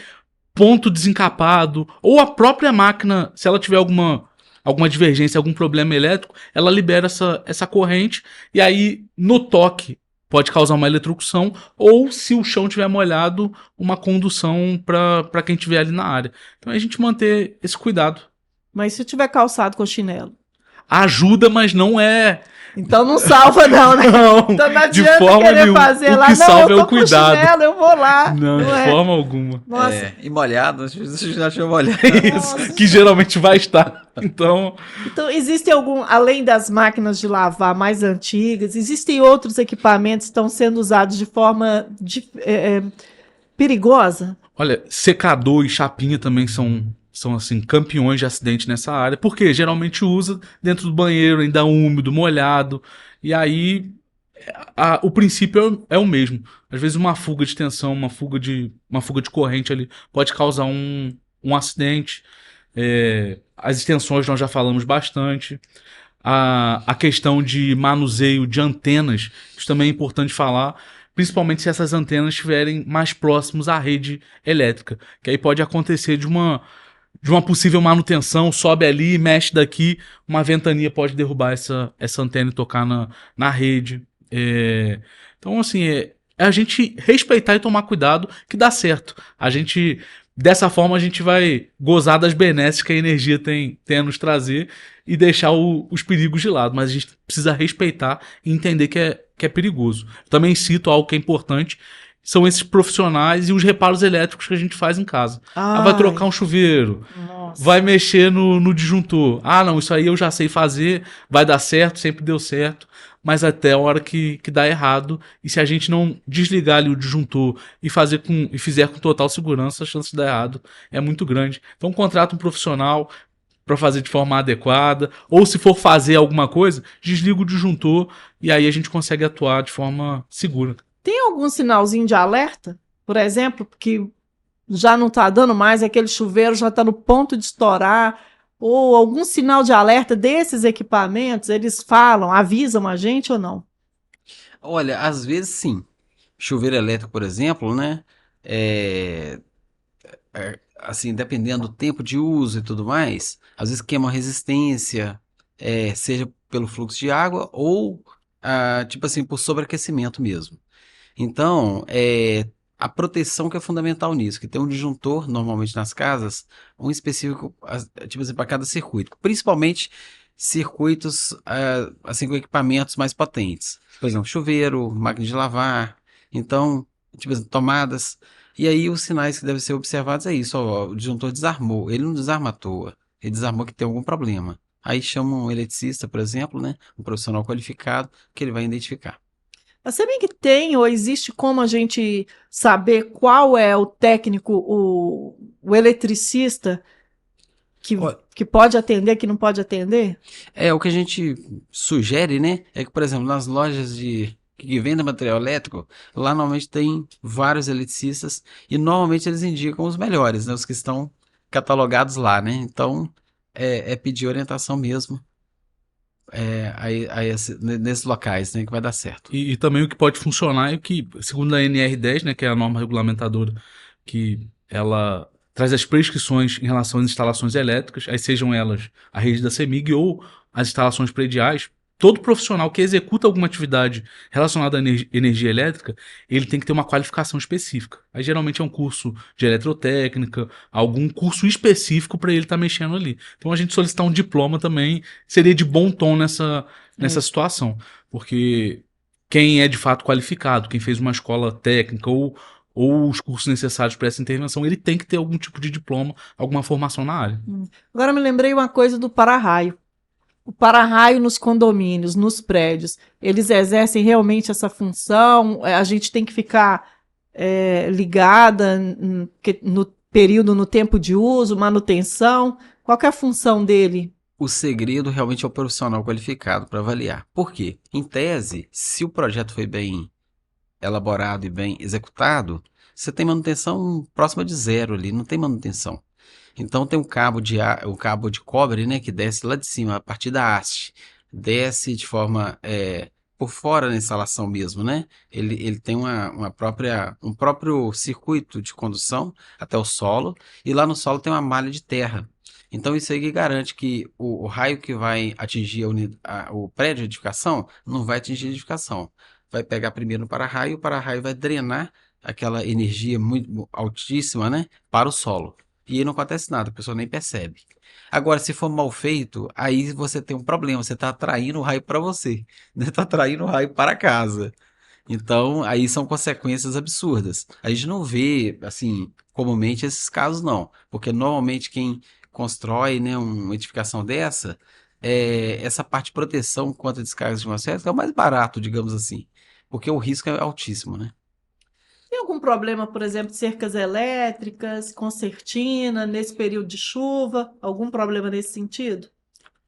ponto desencapado, ou a própria máquina, se ela tiver alguma divergência, algum problema elétrico, ela libera essa corrente, e aí no toque pode causar uma eletrocução, ou se o chão estiver molhado, uma condução para quem estiver ali na área. Então a gente manter esse cuidado. Mas se tiver calçado com chinelo? Ajuda, mas não é. Então não salva não, né? Não, Então não de adianta forma querer nenhuma. fazer O lá, que não, salva eu é tô o cuidado. com chinelo, eu vou lá. Não, de é? forma alguma. Nossa, E molhado, já achei molhado. Isso, que geralmente vai estar. Então, então existe além das máquinas de lavar mais antigas, existem outros equipamentos que estão sendo usados de forma perigosa? olha, secador e chapinha também são assim, campeões de acidente nessa área, porque geralmente usa dentro do banheiro, ainda úmido, molhado, e aí o princípio é o mesmo. Às vezes uma fuga de tensão, uma fuga de corrente ali pode causar um acidente. As extensões nós já falamos bastante. A questão de manuseio de antenas, isso também é importante falar, principalmente se essas antenas estiverem mais próximos à rede elétrica, que aí pode acontecer de uma possível manutenção, sobe ali, mexe daqui, uma ventania pode derrubar essa antena e tocar na rede. Então, assim, é a gente respeitar e tomar cuidado que dá certo. Dessa forma, a gente vai gozar das benesses que a energia tem a nos trazer e deixar os perigos de lado. Mas a gente precisa respeitar e entender que é perigoso. Também cito algo que é importante, são esses profissionais e os reparos elétricos que a gente faz em casa. Vai trocar um chuveiro, Nossa. vai mexer no disjuntor. Não, isso aí eu já sei fazer, vai dar certo, sempre deu certo. Mas até a hora que dá errado, e se a gente não desligar ali o disjuntor e fizer com total segurança, a chance de dar errado é muito grande. Então contrata um profissional para fazer de forma adequada, ou se for fazer alguma coisa, desliga o disjuntor e aí a gente consegue atuar de forma segura. Tem algum sinalzinho de alerta? Por exemplo, que já não está dando mais, aquele chuveiro já está no ponto de estourar, ou algum sinal de alerta desses equipamentos, eles falam, avisam a gente ou não? Olha, às vezes sim. Chuveiro elétrico, por exemplo, né? Assim, dependendo do tempo de uso e tudo mais, às vezes queima a resistência, seja pelo fluxo de água ou, tipo assim, por sobreaquecimento mesmo. Então, a proteção que é fundamental nisso, que tem um disjuntor, normalmente nas casas, um específico, tipo assim, para cada circuito. Principalmente circuitos, assim, com equipamentos mais potentes. Por exemplo, chuveiro, máquina de lavar, então, tipo assim, tomadas. E aí os sinais que devem ser observados é isso, ó, o disjuntor desarmou, ele não desarma à toa, ele desarmou que tem algum problema. Aí chama um eletricista, por exemplo, né, um profissional qualificado, que ele vai identificar. Mas sabia que tem ou existe como a gente saber qual é o técnico, o eletricista que pode atender, que não pode atender? O que a gente sugere, né, é que, por exemplo, nas lojas que vendem material elétrico, lá normalmente tem vários eletricistas e normalmente eles indicam os melhores, né, os que estão catalogados lá, né? Então, pedir orientação mesmo nesses locais, né, que vai dar certo. E também o que pode funcionar é que, segundo a NR10, né, que é a norma regulamentadora, que ela traz as prescrições em relação às instalações elétricas, aí sejam elas a rede da CEMIG ou as instalações prediais, todo profissional que executa alguma atividade relacionada à energia elétrica, ele tem que ter uma qualificação específica. Aí geralmente é um curso de eletrotécnica, algum curso específico para ele estar mexendo ali. Então a gente solicitar um diploma também seria de bom tom nessa situação, porque quem é de fato qualificado, quem fez uma escola técnica ou os cursos necessários para essa intervenção, ele tem que ter algum tipo de diploma, alguma formação na área. Agora me lembrei uma coisa do para-raio. o para-raio nos condomínios, nos prédios, eles exercem realmente essa função? A gente tem que ficar ligada no período, no tempo de uso, manutenção? Qual que é a função dele? O segredo realmente é o profissional qualificado para avaliar. Por quê? Em tese, se o projeto foi bem elaborado e bem executado, você tem manutenção próxima de zero ali, não tem manutenção. Então tem um cabo de cobre, né, que desce lá de cima, a partir da haste, desce de forma por fora da instalação mesmo, né? Ele tem um próprio circuito de condução até o solo, e lá no solo tem uma malha de terra. Então isso aí que garante que o raio que vai atingir o prédio de edificação não vai atingir a edificação. Vai pegar primeiro no para-raio, o para-raio vai drenar aquela energia muito altíssima, né, para o solo. E aí não acontece nada, a pessoa nem percebe. Agora, se for mal feito, aí você tem um problema, você está atraindo o raio para você, né? Está atraindo o raio para casa. Então, aí são consequências absurdas. A gente não vê, assim, comumente esses casos, não. Porque normalmente quem constrói, né, uma edificação dessa, essa parte de proteção contra descargas atmosféricas é o mais barato, digamos assim. Porque o risco é altíssimo, né? Tem algum problema, por exemplo, de cercas elétricas, concertina, nesse período de chuva? Algum problema nesse sentido?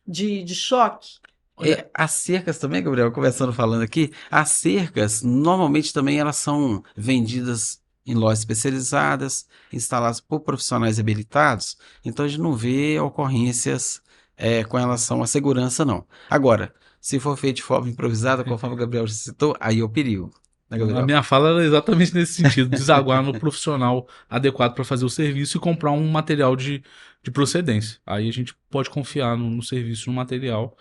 De choque? Olha, As cercas também, Gabriel, conversando falando aqui, as cercas normalmente também elas são vendidas em lojas especializadas, instaladas por profissionais habilitados, então a gente não vê ocorrências com relação à segurança, não. Agora, se for feito de forma improvisada, conforme o Gabriel já citou, aí é o perigo, né, a Gabriel? minha fala era exatamente nesse sentido, desaguar no profissional adequado para fazer o serviço e comprar um material de procedência. Aí a gente pode confiar no serviço, no material,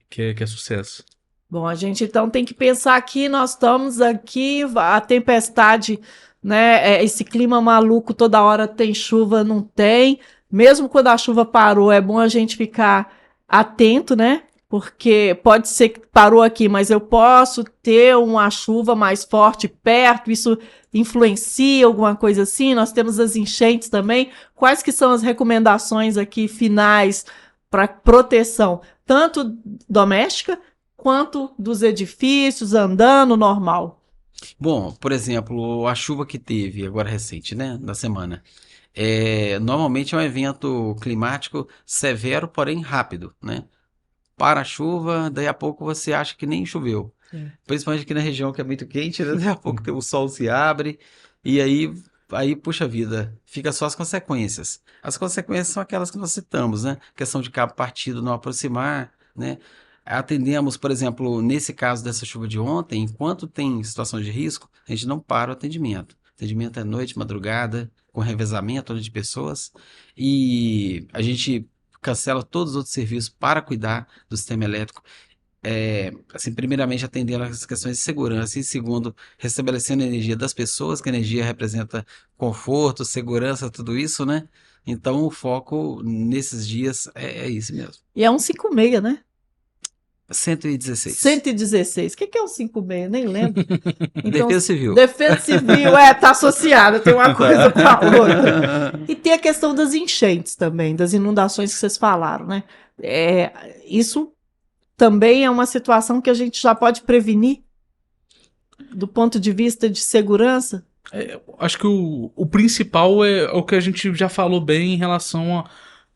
que é sucesso. Bom, a gente então tem que pensar que nós estamos aqui, a tempestade, né? Esse clima maluco, toda hora tem chuva, não tem. Mesmo quando a chuva parou, é bom a gente ficar atento, né? Porque pode ser que parou aqui, mas eu posso ter uma chuva mais forte perto, isso influencia alguma coisa assim. Nós temos as enchentes também. Quais que são as recomendações aqui finais para proteção, tanto doméstica quanto dos edifícios, andando normal? Bom, por exemplo, a chuva que teve agora recente, né, na semana, normalmente é um evento climático severo, porém rápido, né? Para a chuva, daí a pouco você acha que nem choveu. Principalmente aqui na região que é muito quente, né? Daí a pouco o sol se abre e aí, puxa vida, fica só as consequências. As consequências são aquelas que nós citamos, né? Questão de cabo partido não aproximar, né? Atendemos, por exemplo, nesse caso dessa chuva de ontem, enquanto tem situação de risco, a gente não para o atendimento. Atendimento é noite, madrugada, com revezamento, né, de pessoas, e a gente cancela todos os outros serviços para cuidar do sistema elétrico. Assim, primeiramente atendendo as questões de segurança e segundo, restabelecendo a energia das pessoas, que a energia representa conforto, segurança, tudo isso, né? Então o foco nesses dias é isso mesmo. E é um 56, né? 116. 116. O que é um 56? Nem lembro. Então, Defesa Civil. Defesa Civil, tá associada, tem uma coisa com a outra. E tem a questão das enchentes também, das inundações que vocês falaram, né? Isso também é uma situação que a gente já pode prevenir do ponto de vista de segurança. Acho que o principal é o que a gente já falou bem em relação a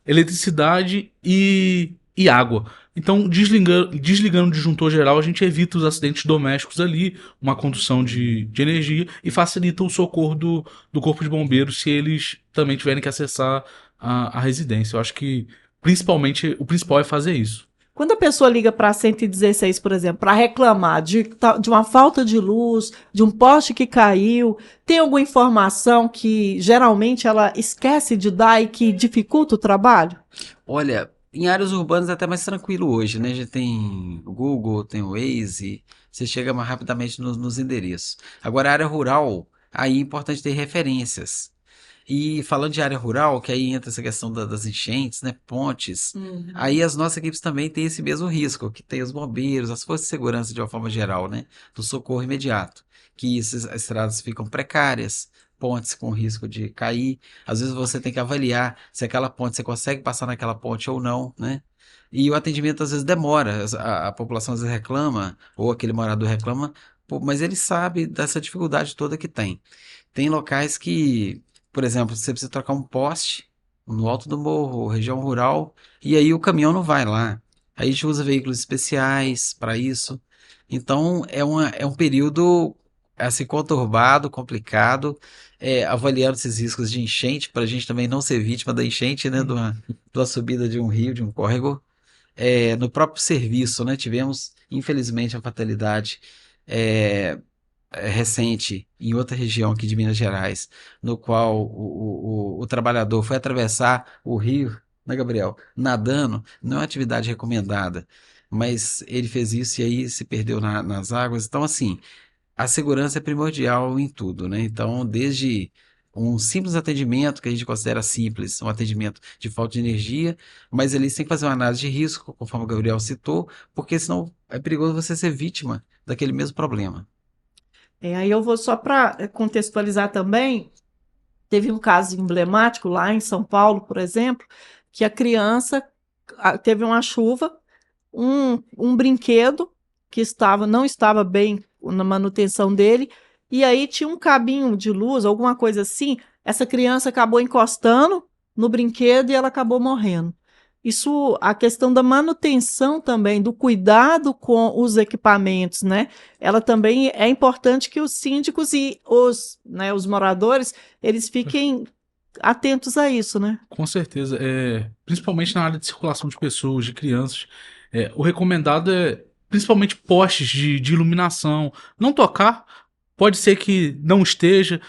eletricidade e água. Então, desligando o disjuntor geral, a gente evita os acidentes domésticos ali, uma condução de energia e facilita o socorro do corpo de bombeiros se eles também tiverem que acessar a residência. Eu acho que principalmente o principal é fazer isso. Quando a pessoa liga para 116, por exemplo, para reclamar de uma falta de luz, de um poste que caiu, tem alguma informação que geralmente ela esquece de dar e que dificulta o trabalho? Olha, em áreas urbanas é até mais tranquilo hoje, né? Já tem o Google, tem o Waze, você chega mais rapidamente nos endereços. Agora, a área rural, aí é importante ter referências. E falando de área rural, que aí entra essa questão das enchentes, né? Pontes. Aí as nossas equipes também têm esse mesmo risco, que tem os bombeiros, as forças de segurança de uma forma geral, né? Do socorro imediato. Que essas estradas ficam precárias, pontes com risco de cair. Às vezes você tem que avaliar se aquela ponte, você consegue passar naquela ponte ou não, né? e o atendimento às vezes demora. A população às vezes reclama, ou aquele morador reclama, pô, mas ele sabe dessa dificuldade toda que tem. Tem locais que, por exemplo, você precisa trocar um poste no alto do morro, região rural, e aí o caminhão não vai lá. Aí a gente usa veículos especiais para isso. Então é um período assim conturbado, complicado, avaliando esses riscos de enchente, para a gente também não ser vítima da enchente, né, de uma subida de um rio, de um córrego. No próprio serviço, né, tivemos, infelizmente, a fatalidade. é, recente em outra região aqui de Minas Gerais, no qual o trabalhador foi atravessar o rio, né, Gabriel? Nadando, não é uma atividade recomendada, mas ele fez isso e aí se perdeu nas águas. Então, assim, a segurança é primordial em tudo, né? Então, desde um simples atendimento, que a gente considera simples, um atendimento de falta de energia, mas ali você tem que fazer uma análise de risco, conforme o Gabriel citou, porque senão é perigoso você ser vítima daquele mesmo problema. Aí eu vou só para contextualizar também, teve um caso emblemático lá em São Paulo, por exemplo, que a criança teve uma chuva, um brinquedo que não estava bem na manutenção dele, e aí tinha um cabinho de luz, alguma coisa assim, essa criança acabou encostando no brinquedo e ela acabou morrendo. Isso, a questão da manutenção também, do cuidado com os equipamentos, né? Ela também é importante que os síndicos e os moradores, eles fiquem atentos a isso, né? Com certeza. Principalmente na área de circulação de pessoas, de crianças. O recomendado é principalmente postes de iluminação. Não tocar, pode ser que não esteja.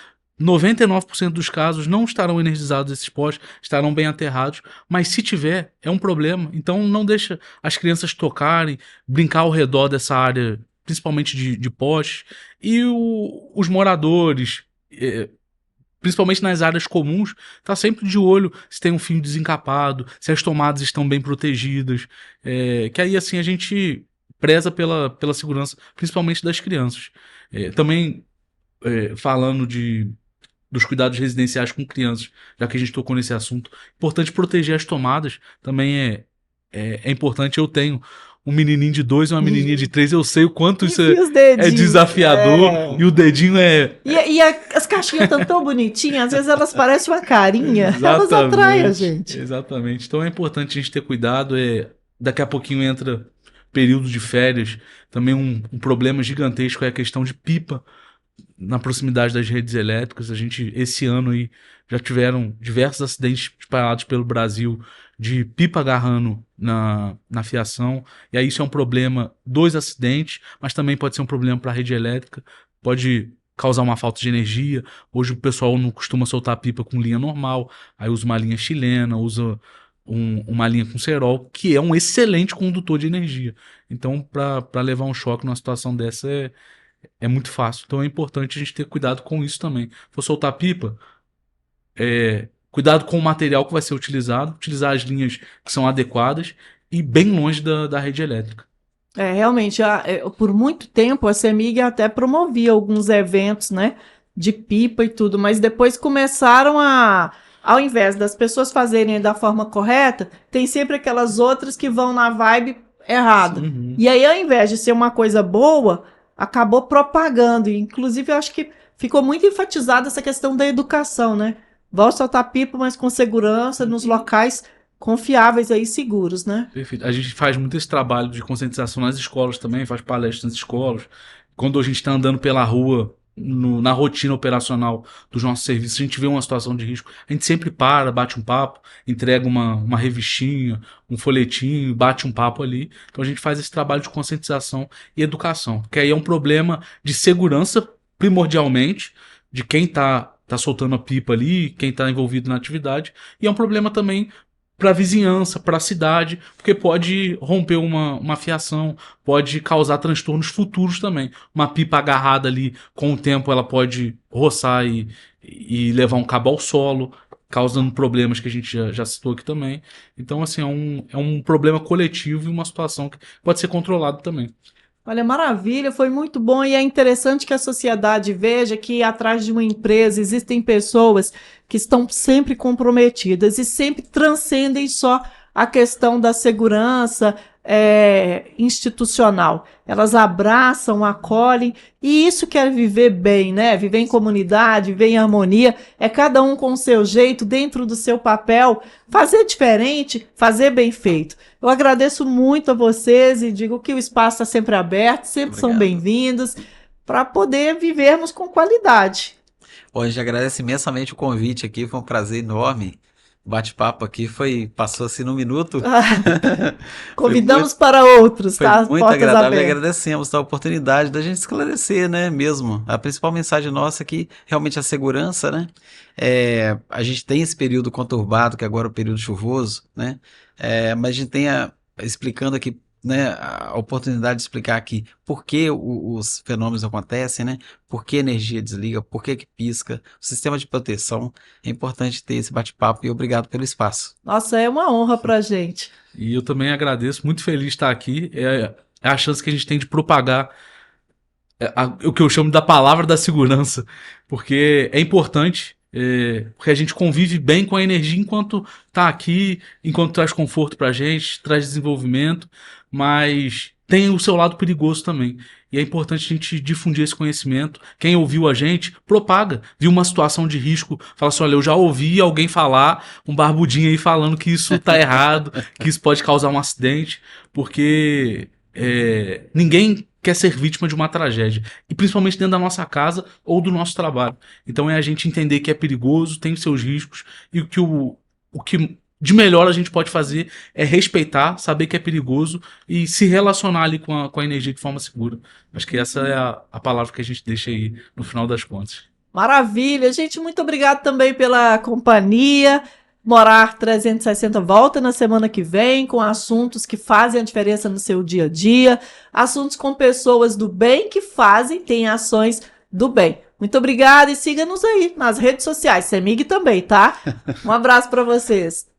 99% dos casos não estarão energizados esses postes, estarão bem aterrados, mas se tiver, é um problema. Então não deixa as crianças tocarem, brincar ao redor dessa área, principalmente de postes. E os moradores, principalmente nas áreas comuns, tá sempre de olho se tem um fio desencapado, se as tomadas estão bem protegidas, que aí assim a gente preza pela segurança, principalmente das crianças. Também falando dos cuidados residenciais com crianças, já que a gente tocou nesse assunto, importante proteger as tomadas, também é importante. Eu tenho um menininho de 2 e uma menininha de 3, eu sei o quanto isso Enfia os é dedinhos. desafiador, e o dedinho é... As caixinhas estão tão bonitinhas, às vezes elas parecem uma carinha, elas atraem a gente. Exatamente. Então é importante a gente ter cuidado. Daqui a pouquinho entra período de férias. Também um problema gigantesco é a questão de pipa na proximidade das redes elétricas. Esse ano aí, já tiveram diversos acidentes espalhados pelo Brasil de pipa agarrando na fiação. E aí isso é um problema dos acidentes, mas também pode ser um problema para a rede elétrica. Pode causar uma falta de energia. Hoje o pessoal não costuma soltar pipa com linha normal, aí usa uma linha chilena, usa uma linha com cerol, que é um excelente condutor de energia. Então, para levar um choque numa situação dessa é muito fácil. Então é importante a gente ter cuidado com isso também. For soltar pipa, cuidado com o material que vai ser utilizado, utilizar as linhas que são adequadas e bem longe da rede elétrica. Realmente, por muito tempo a CEMIG até promovia alguns eventos, né, de pipa e tudo, mas depois começaram ao invés das pessoas fazerem da forma correta, tem sempre aquelas outras que vão na vibe errada. Uhum. E aí, ao invés de ser uma coisa boa, acabou propagando. E, inclusive, eu acho que ficou muito enfatizada essa questão da educação, né? Vão soltar pipa, mas com segurança, nos locais confiáveis aí, seguros, né? Perfeito. A gente faz muito esse trabalho de conscientização nas escolas também, faz palestras nas escolas. Quando a gente está andando pela rua, na rotina operacional dos nossos serviços, a gente vê uma situação de risco, a gente sempre para, bate um papo, entrega uma revistinha, um folhetinho, bate um papo ali. Então a gente faz esse trabalho de conscientização e educação, que aí é um problema de segurança primordialmente, de quem tá soltando a pipa ali, quem está envolvido na atividade, e é um problema também para a vizinhança, para a cidade, porque pode romper uma fiação, pode causar transtornos futuros também. Uma pipa agarrada ali, com o tempo ela pode roçar e levar um cabo ao solo, causando problemas que a gente já citou aqui também. Então, assim, é um problema coletivo e uma situação que pode ser controlada também. Olha, maravilha, foi muito bom e é interessante que a sociedade veja que atrás de uma empresa existem pessoas que estão sempre comprometidas e sempre transcendem só a questão da segurança institucional. Elas abraçam, acolhem, e isso que é viver bem, né? Viver em comunidade, viver em harmonia, é cada um com o seu jeito, dentro do seu papel, fazer diferente, fazer bem feito. Eu agradeço muito a vocês e digo que o espaço está sempre aberto, sempre são bem-vindos, para poder vivermos com qualidade. Bom, a gente agradece imensamente o convite aqui, foi um prazer enorme. O bate-papo aqui passou assim num minuto. Convidamos para outros, foi tá? muito Portas agradável e abertas. agradecemos a oportunidade da gente esclarecer, né, mesmo. A principal mensagem nossa é que realmente a segurança, né, a gente tem esse período conturbado, que agora é o período chuvoso, né, mas a gente tem explicando aqui, né, a oportunidade de explicar aqui por que os fenômenos acontecem, né, por que a energia desliga, por que pisca, o sistema de proteção. É importante ter esse bate-papo e obrigado pelo espaço. Nossa, é uma honra para a gente. E eu também agradeço, muito feliz de estar aqui. É a chance que a gente tem de propagar o que eu chamo da palavra da segurança, porque é importante, porque a gente convive bem com a energia enquanto está aqui, enquanto traz conforto para a gente, traz desenvolvimento, mas tem o seu lado perigoso também. E é importante a gente difundir esse conhecimento. Quem ouviu a gente, propaga. Viu uma situação de risco, fala assim, olha, eu já ouvi alguém falar, um barbudinho aí falando que isso tá errado, que isso pode causar um acidente, porque ninguém quer ser vítima de uma tragédia. E principalmente dentro da nossa casa ou do nosso trabalho. Então é a gente entender que é perigoso, tem seus riscos, e que o que de melhor a gente pode fazer é respeitar, saber que é perigoso e se relacionar ali com a energia de forma segura. Acho que essa é a palavra que a gente deixa aí no final das contas. Maravilha, gente, muito obrigado também pela companhia. Morar 360 volta na semana que vem com assuntos que fazem a diferença no seu dia a dia, assuntos com pessoas do bem que têm ações do bem. Muito obrigada e siga-nos aí nas redes sociais, CEMIG também, tá? Um abraço para vocês.